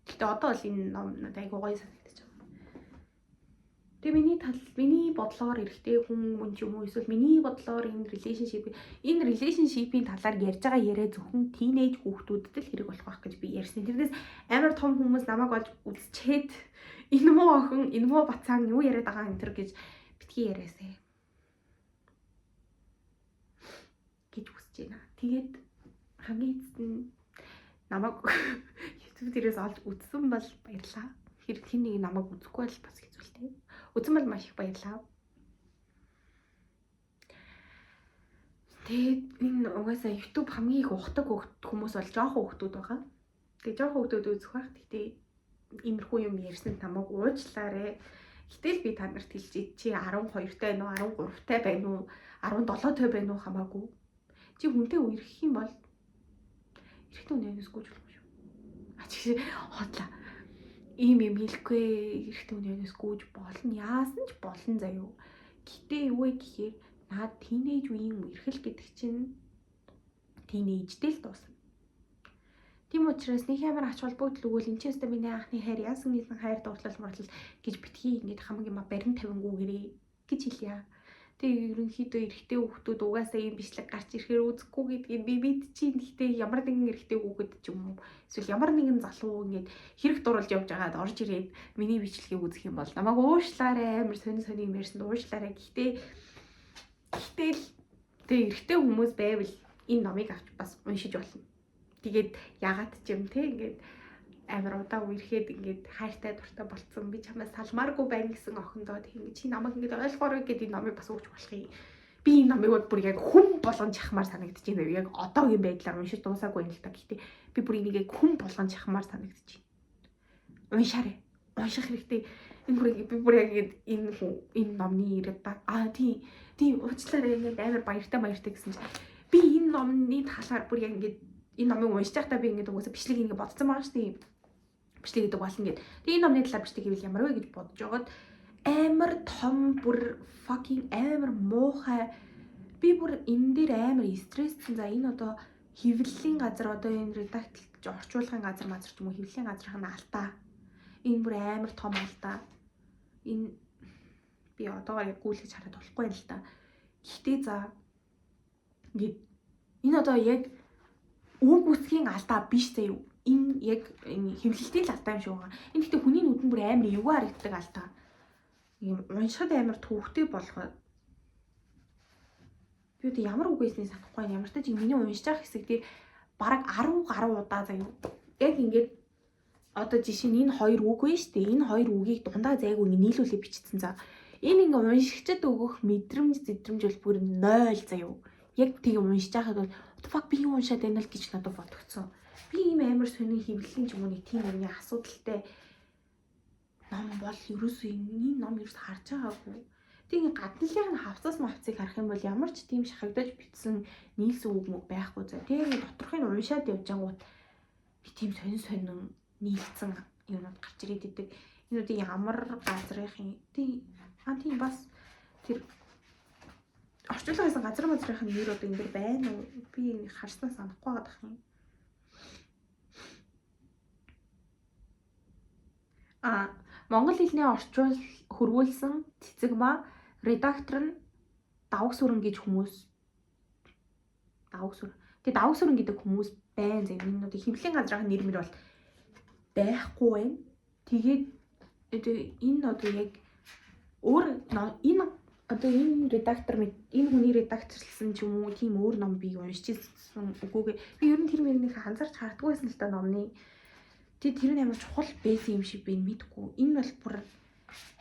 Гэтэ одоо бол энэ ном надад айгуу гоё санагдаж байна. Тэгээ миний бодлоор эрэгтэй хүн ч юм уу эсвэл миний бодлоор энэ relationship-ийн талаар ярьж байгаа яриа зөвхөн teenage хүүхдүүдэд л хэрэг болох байх гэж би ярьсан. Тэрнээс амар том хүмүүс намайг олж үзчихэд энэ муу охин, энэ муу бацаан юу яриад байгаа энэ төр гэж битгий яриасаа гэж хүсэж байна. Тэгээд хамгийн эцэст нь намайг YouTube дээрээс олж үзсэн бол баярлаа. Хэрэг тийм нэг намайг үзэхгүй бол бас хэцүүлтэй. Үзсэн бол маш их баярлаа. Тэгээд энэ угаасаа YouTube хамгийн их ухдаг хүмүүс бол жоохон хүүхдүүд байгаа. Тэгээд жоохон хүүхдүүд үзэх байх. Гэхдээ иймэрхүү юм ярьсан намайг уучлаарай. Гэтэл би та нарт хэлж чи 12-тай байна уу, 13-тай байна уу, 17-тай байна уу хамаагүй. Чи хүнтэй үерхэх юм бол эрэгтэй үнээс гүйж болох шүү. Чи хотлаа. Ийм юм хэлэхгүй эрэгтэй үнээс гүйж болно. Яасан ч болно заяа. Гэтэ юу вэ гэхээр наад тийнейж үеийн үерхэл гэдэг чинь тийнейжтэй л дуусна. Тийм учраас нэг ямар ач холбогдол өгвөл энэ ч өстө миний анхны хайр яасан гэсэн хайр дурлал морлол гэж битгий ингээд хамгийн барин тавингүйгэрээ гэж хэлье. Тэгээ ерөнхийдөө эрэгтэй хүүхдүүд угаасаа ийм бичлэг гарч ирэхээр үзэхгүй гэдгийг би мэдчихээн. Гэхдээ ямар нэгэн эрэгтэй хүүхэд ч юм уу эсвэл ямар нэгэн залуу ингээд хэрэг дурлж явж байгаад орж ирээд миний бичлэгийг үзэх юм бол намайг уушлаарай амар сони юм ярьсанд уушлаарай. Гэхдээ л тэгээ эрэгтэй хүмүүс байвал энэ номыг авч бас уншиж болно. Тэгээд ягаад ч юм те ингээд амар удаа үерхэд ингээд хайртай дуртай болцсон би чамаас салмааргүй байна гэсэн охиндоо тийм чи намайг ингээд ойлгоорой гэдэг энэ номыг бас өгч болох юм. Би энэ номыг бүр яг хүн болгон чахмаар санагдаж байна. Яг одоогийн байдлаар уншиж дуусаагүй юм л та. Гэхдээ би бүр энийг яг хүн болгон чахмаар санагдаж байна. Уншаарай. Унших хэрэгтэй. Энэ би бүр яг энэ номны ирээд тийм уучлаарай ингээд амар баяртай гэсэн чинь би энэ номны талаар бүр яг ингээд энэ номыг уншиж байхдаа би ингээд угаасаа бичлэг ингэ бодсон байгаа шүү дээ. Бичлэг гэдэг болно гэд. Тэгээ энэ номны талаар бичлэг хийвэл ямар вэ гэж бодож байгаад амар том бүр fucking амар муухай би бүр энэ дээр амар стресссэн. За энэ одоо хэвлэлийн газар одоо энэ редакторч орчуулгын газар мазар ч юм уу хэвлэлийн газрын алдаа. Энэ бүр амар том алдаа. Энэ би одоогоор яг гүйлгэж хараад болохгүй юм л та. Гэхдээ за ингээд энэ одоо яг үг үсгийн алдаа биш заяа. Энэ яг хэвлэлтийн алдаа юм шиг байгаа. Энэ гэхдээ хүний нүдэнд бүр амар эвгүй харагддаг алдаа. Ийм уншихад амар төвхтэй болгоод би одоо ямар үг хэлснийг санахгүй байна. Ямар ч тийм миний уншиж байгаа хэсэг дээр бараг 10 гаруй удаа заяа. Яг ингээд одоо жишээ нь энэ хоёр үг байна шүү дээ. Энэ хоёр үгийг дундаа зайгүй ингэ нийлүүлээ бичсэн. За энэ ингээ уншигчд өгөх мэдрэмж бол бүр 0 заяа. яг тийм уншиж байхад бол what the fuck би юу уншаад байна л гэж надад бодогцсон. Би ийм амар сонин хэвлэлийн ч юм уу нэг тийм юмны асуудалтай ном бол ерөөсөө энэ ном ерөөс харж байгаагүй. Тэгээ гадналынх нь хавцас мавцыг харах юм бол ямар ч тийм шахагдаж битсэн нийлсэн үг мөг байхгүй заа. Тэгээ доторхыг нь уншаад явж ангууд би тийм сонин нийлцэн юмуд гарч ирээд идэг. Энүүдийг ямар газрынхын тийм бас тэр орчуулга хийсэн газрын нэр одоо энэ байна уу? Би харснаа санахгүй байгаа юм. Монгол хэлний орчуул хөрвүүлсэн цэцэг ба редактор нь давг сүрэн гэж хүмүүс давг сүрэн гэдэг хүмүүс байна. Зөв энэ одоо хэвлэлийн газрын нэр мөр бол байхгүй байна. Тэгээд энэ одоо яг өөр энэ одоо энэ редактор энэ хүний редакторлсан ч юм уу тийм өөр ном би уншижсэн үгүйгээ би ер нь тэр мөрийг анзаарч хардггүйсэн л та номны тэр нь амар чухал байсан юм шиг би мэдгүй. Энэ бол бүр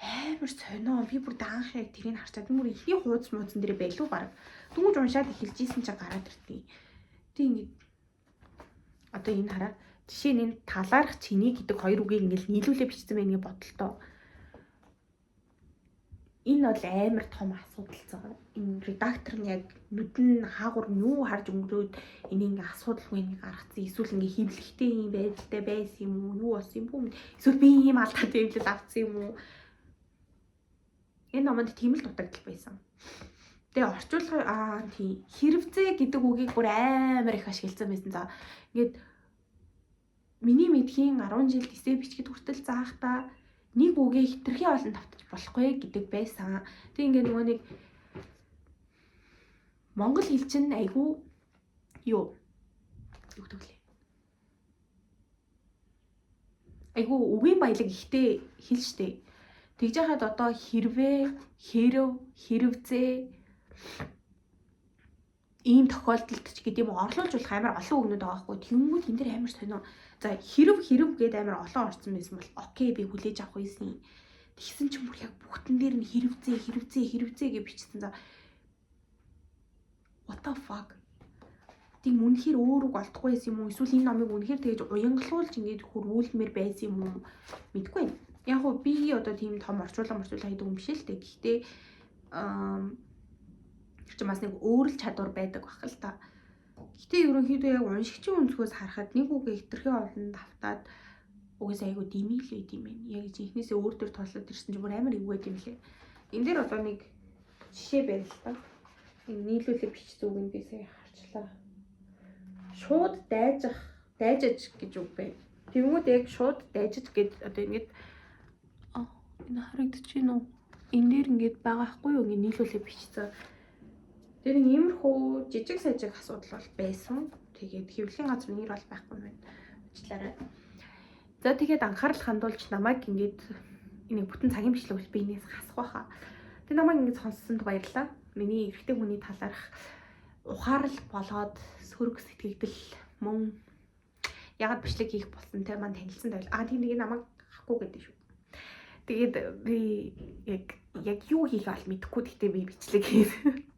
амар сонио. Би бүр даанх яг тэрийг харчаад бүр ихний хуудас муудсан дээр байлуу баг. Дүнж уншаад эхэлж ийсэн чинь гараад иртий. Тэг ингээд одоо энэ хараа жишээ нь энэ талаарх чиний гэдэг хоёр үгийг ингээд нийлүүлээ бичсэн байх нэг бодолтой. Энэ бол амар том асуудал цаа. Энэ редактор нь яг нүдэн хаагур юу харж өнгөрөөд энийг ингээ асуудалгүй нэг гаргацсан. Эсвэл ингээ хөвлөхтэй юм байдалтай байсан юм уу? Юу болсон юм бэ? Эсвэл би ийм алдаад хэвлэл авцсан юм уу? Энэ номонд тийм л дутагдал байсан. Тэгээ орчуулга тийм хэрэгцээ гэдэг үгийг бүр амар их ашигласан байсан. За ингээд миний мэдхийн 10 жил эссе бичгэд хүртэл заахта нэг үгээ хитрхи олон тавтаж болохгүй гэдэг байсан. Тэг ингээд нөгөө нэг монгол хэл чинь айгүй юу гэдэг лээ. Айгүй үгийн баялаг ихтэй хэл штэ. Тэгж яхад одоо хэрвээ, хэрэгцээ ийм тохиолдолд ч гэдэг юм орлуулж болох амар олон үгнүүд байгаа хгүй. Тэнгүүд энэ дэр амар сонио. За хэрв гэдэг амар олон орсон байсан бол окей би хүлээж авах байсан. Тэгсэн чинь бүр яг бүгдэн дээр нь хэрэгцээ гэж бичсэн. За what the fuck? Тийм үнэхээр өөр үг олдохгүй байсан юм уу? Эсвэл энэ номыг үнэхээр тэгж уянгалуулж ингэж хөрвүүлмээр байсан юм уу? Мэдгүй. Яг гоо би одоо тийм том орчуулга хийдэг юм биш л дээ. Гэхдээ чи бас нэг өөр л чадвар байдаг бах л та. Гэтэ ерөнхийдөө яг уншигчийн өнцгөөс харахад нэг үгээ хитрхи олон давтаад угаас айгу димил байд юм байна. Яг жинхнээсээ өөр төр тоолоод ирсэн чинь бүр амар ивгээд юм лээ. Энд дээр одоо нэг жишээ байна л та. Энэ нийлүүлэг бичсэн үг нь би сая харчлаа. Шууд дайжаж гэж үг байна. Тэнгүүд яг шууд дайжаж гэд одоо ингэж энэ харагдчихэв үү? Энэ дээр ингэж байгаа хгүй юу? Ингэ нийлүүлэг бичсэн. Тэр нэг иймэрхүү жижиг сажиг асуудал бол байсан. Тэгээд хэвлэлийн газар нэр бол байхгүй юм байна. Уучлаарай. За тэгээд анхаарал хандуулж намайг ингэж энийг бүтэн цагийн бичлэг бол би энэс хасах байхаа. Тэгээд намайг ингэж сонссонд баярлалаа. Миний эрэгтэй хүний талаарх ухаарал болоод сөрөг сэтгэгдэл мөн ягаад бичлэг хийх болсон тэр маань танилцсан байл. Тийм нэг намайг хахгүй гэдэг шүү. Тэгээд би яг юу хийх бол мэдэхгүй гэхдээ би бичлэг хийсэн.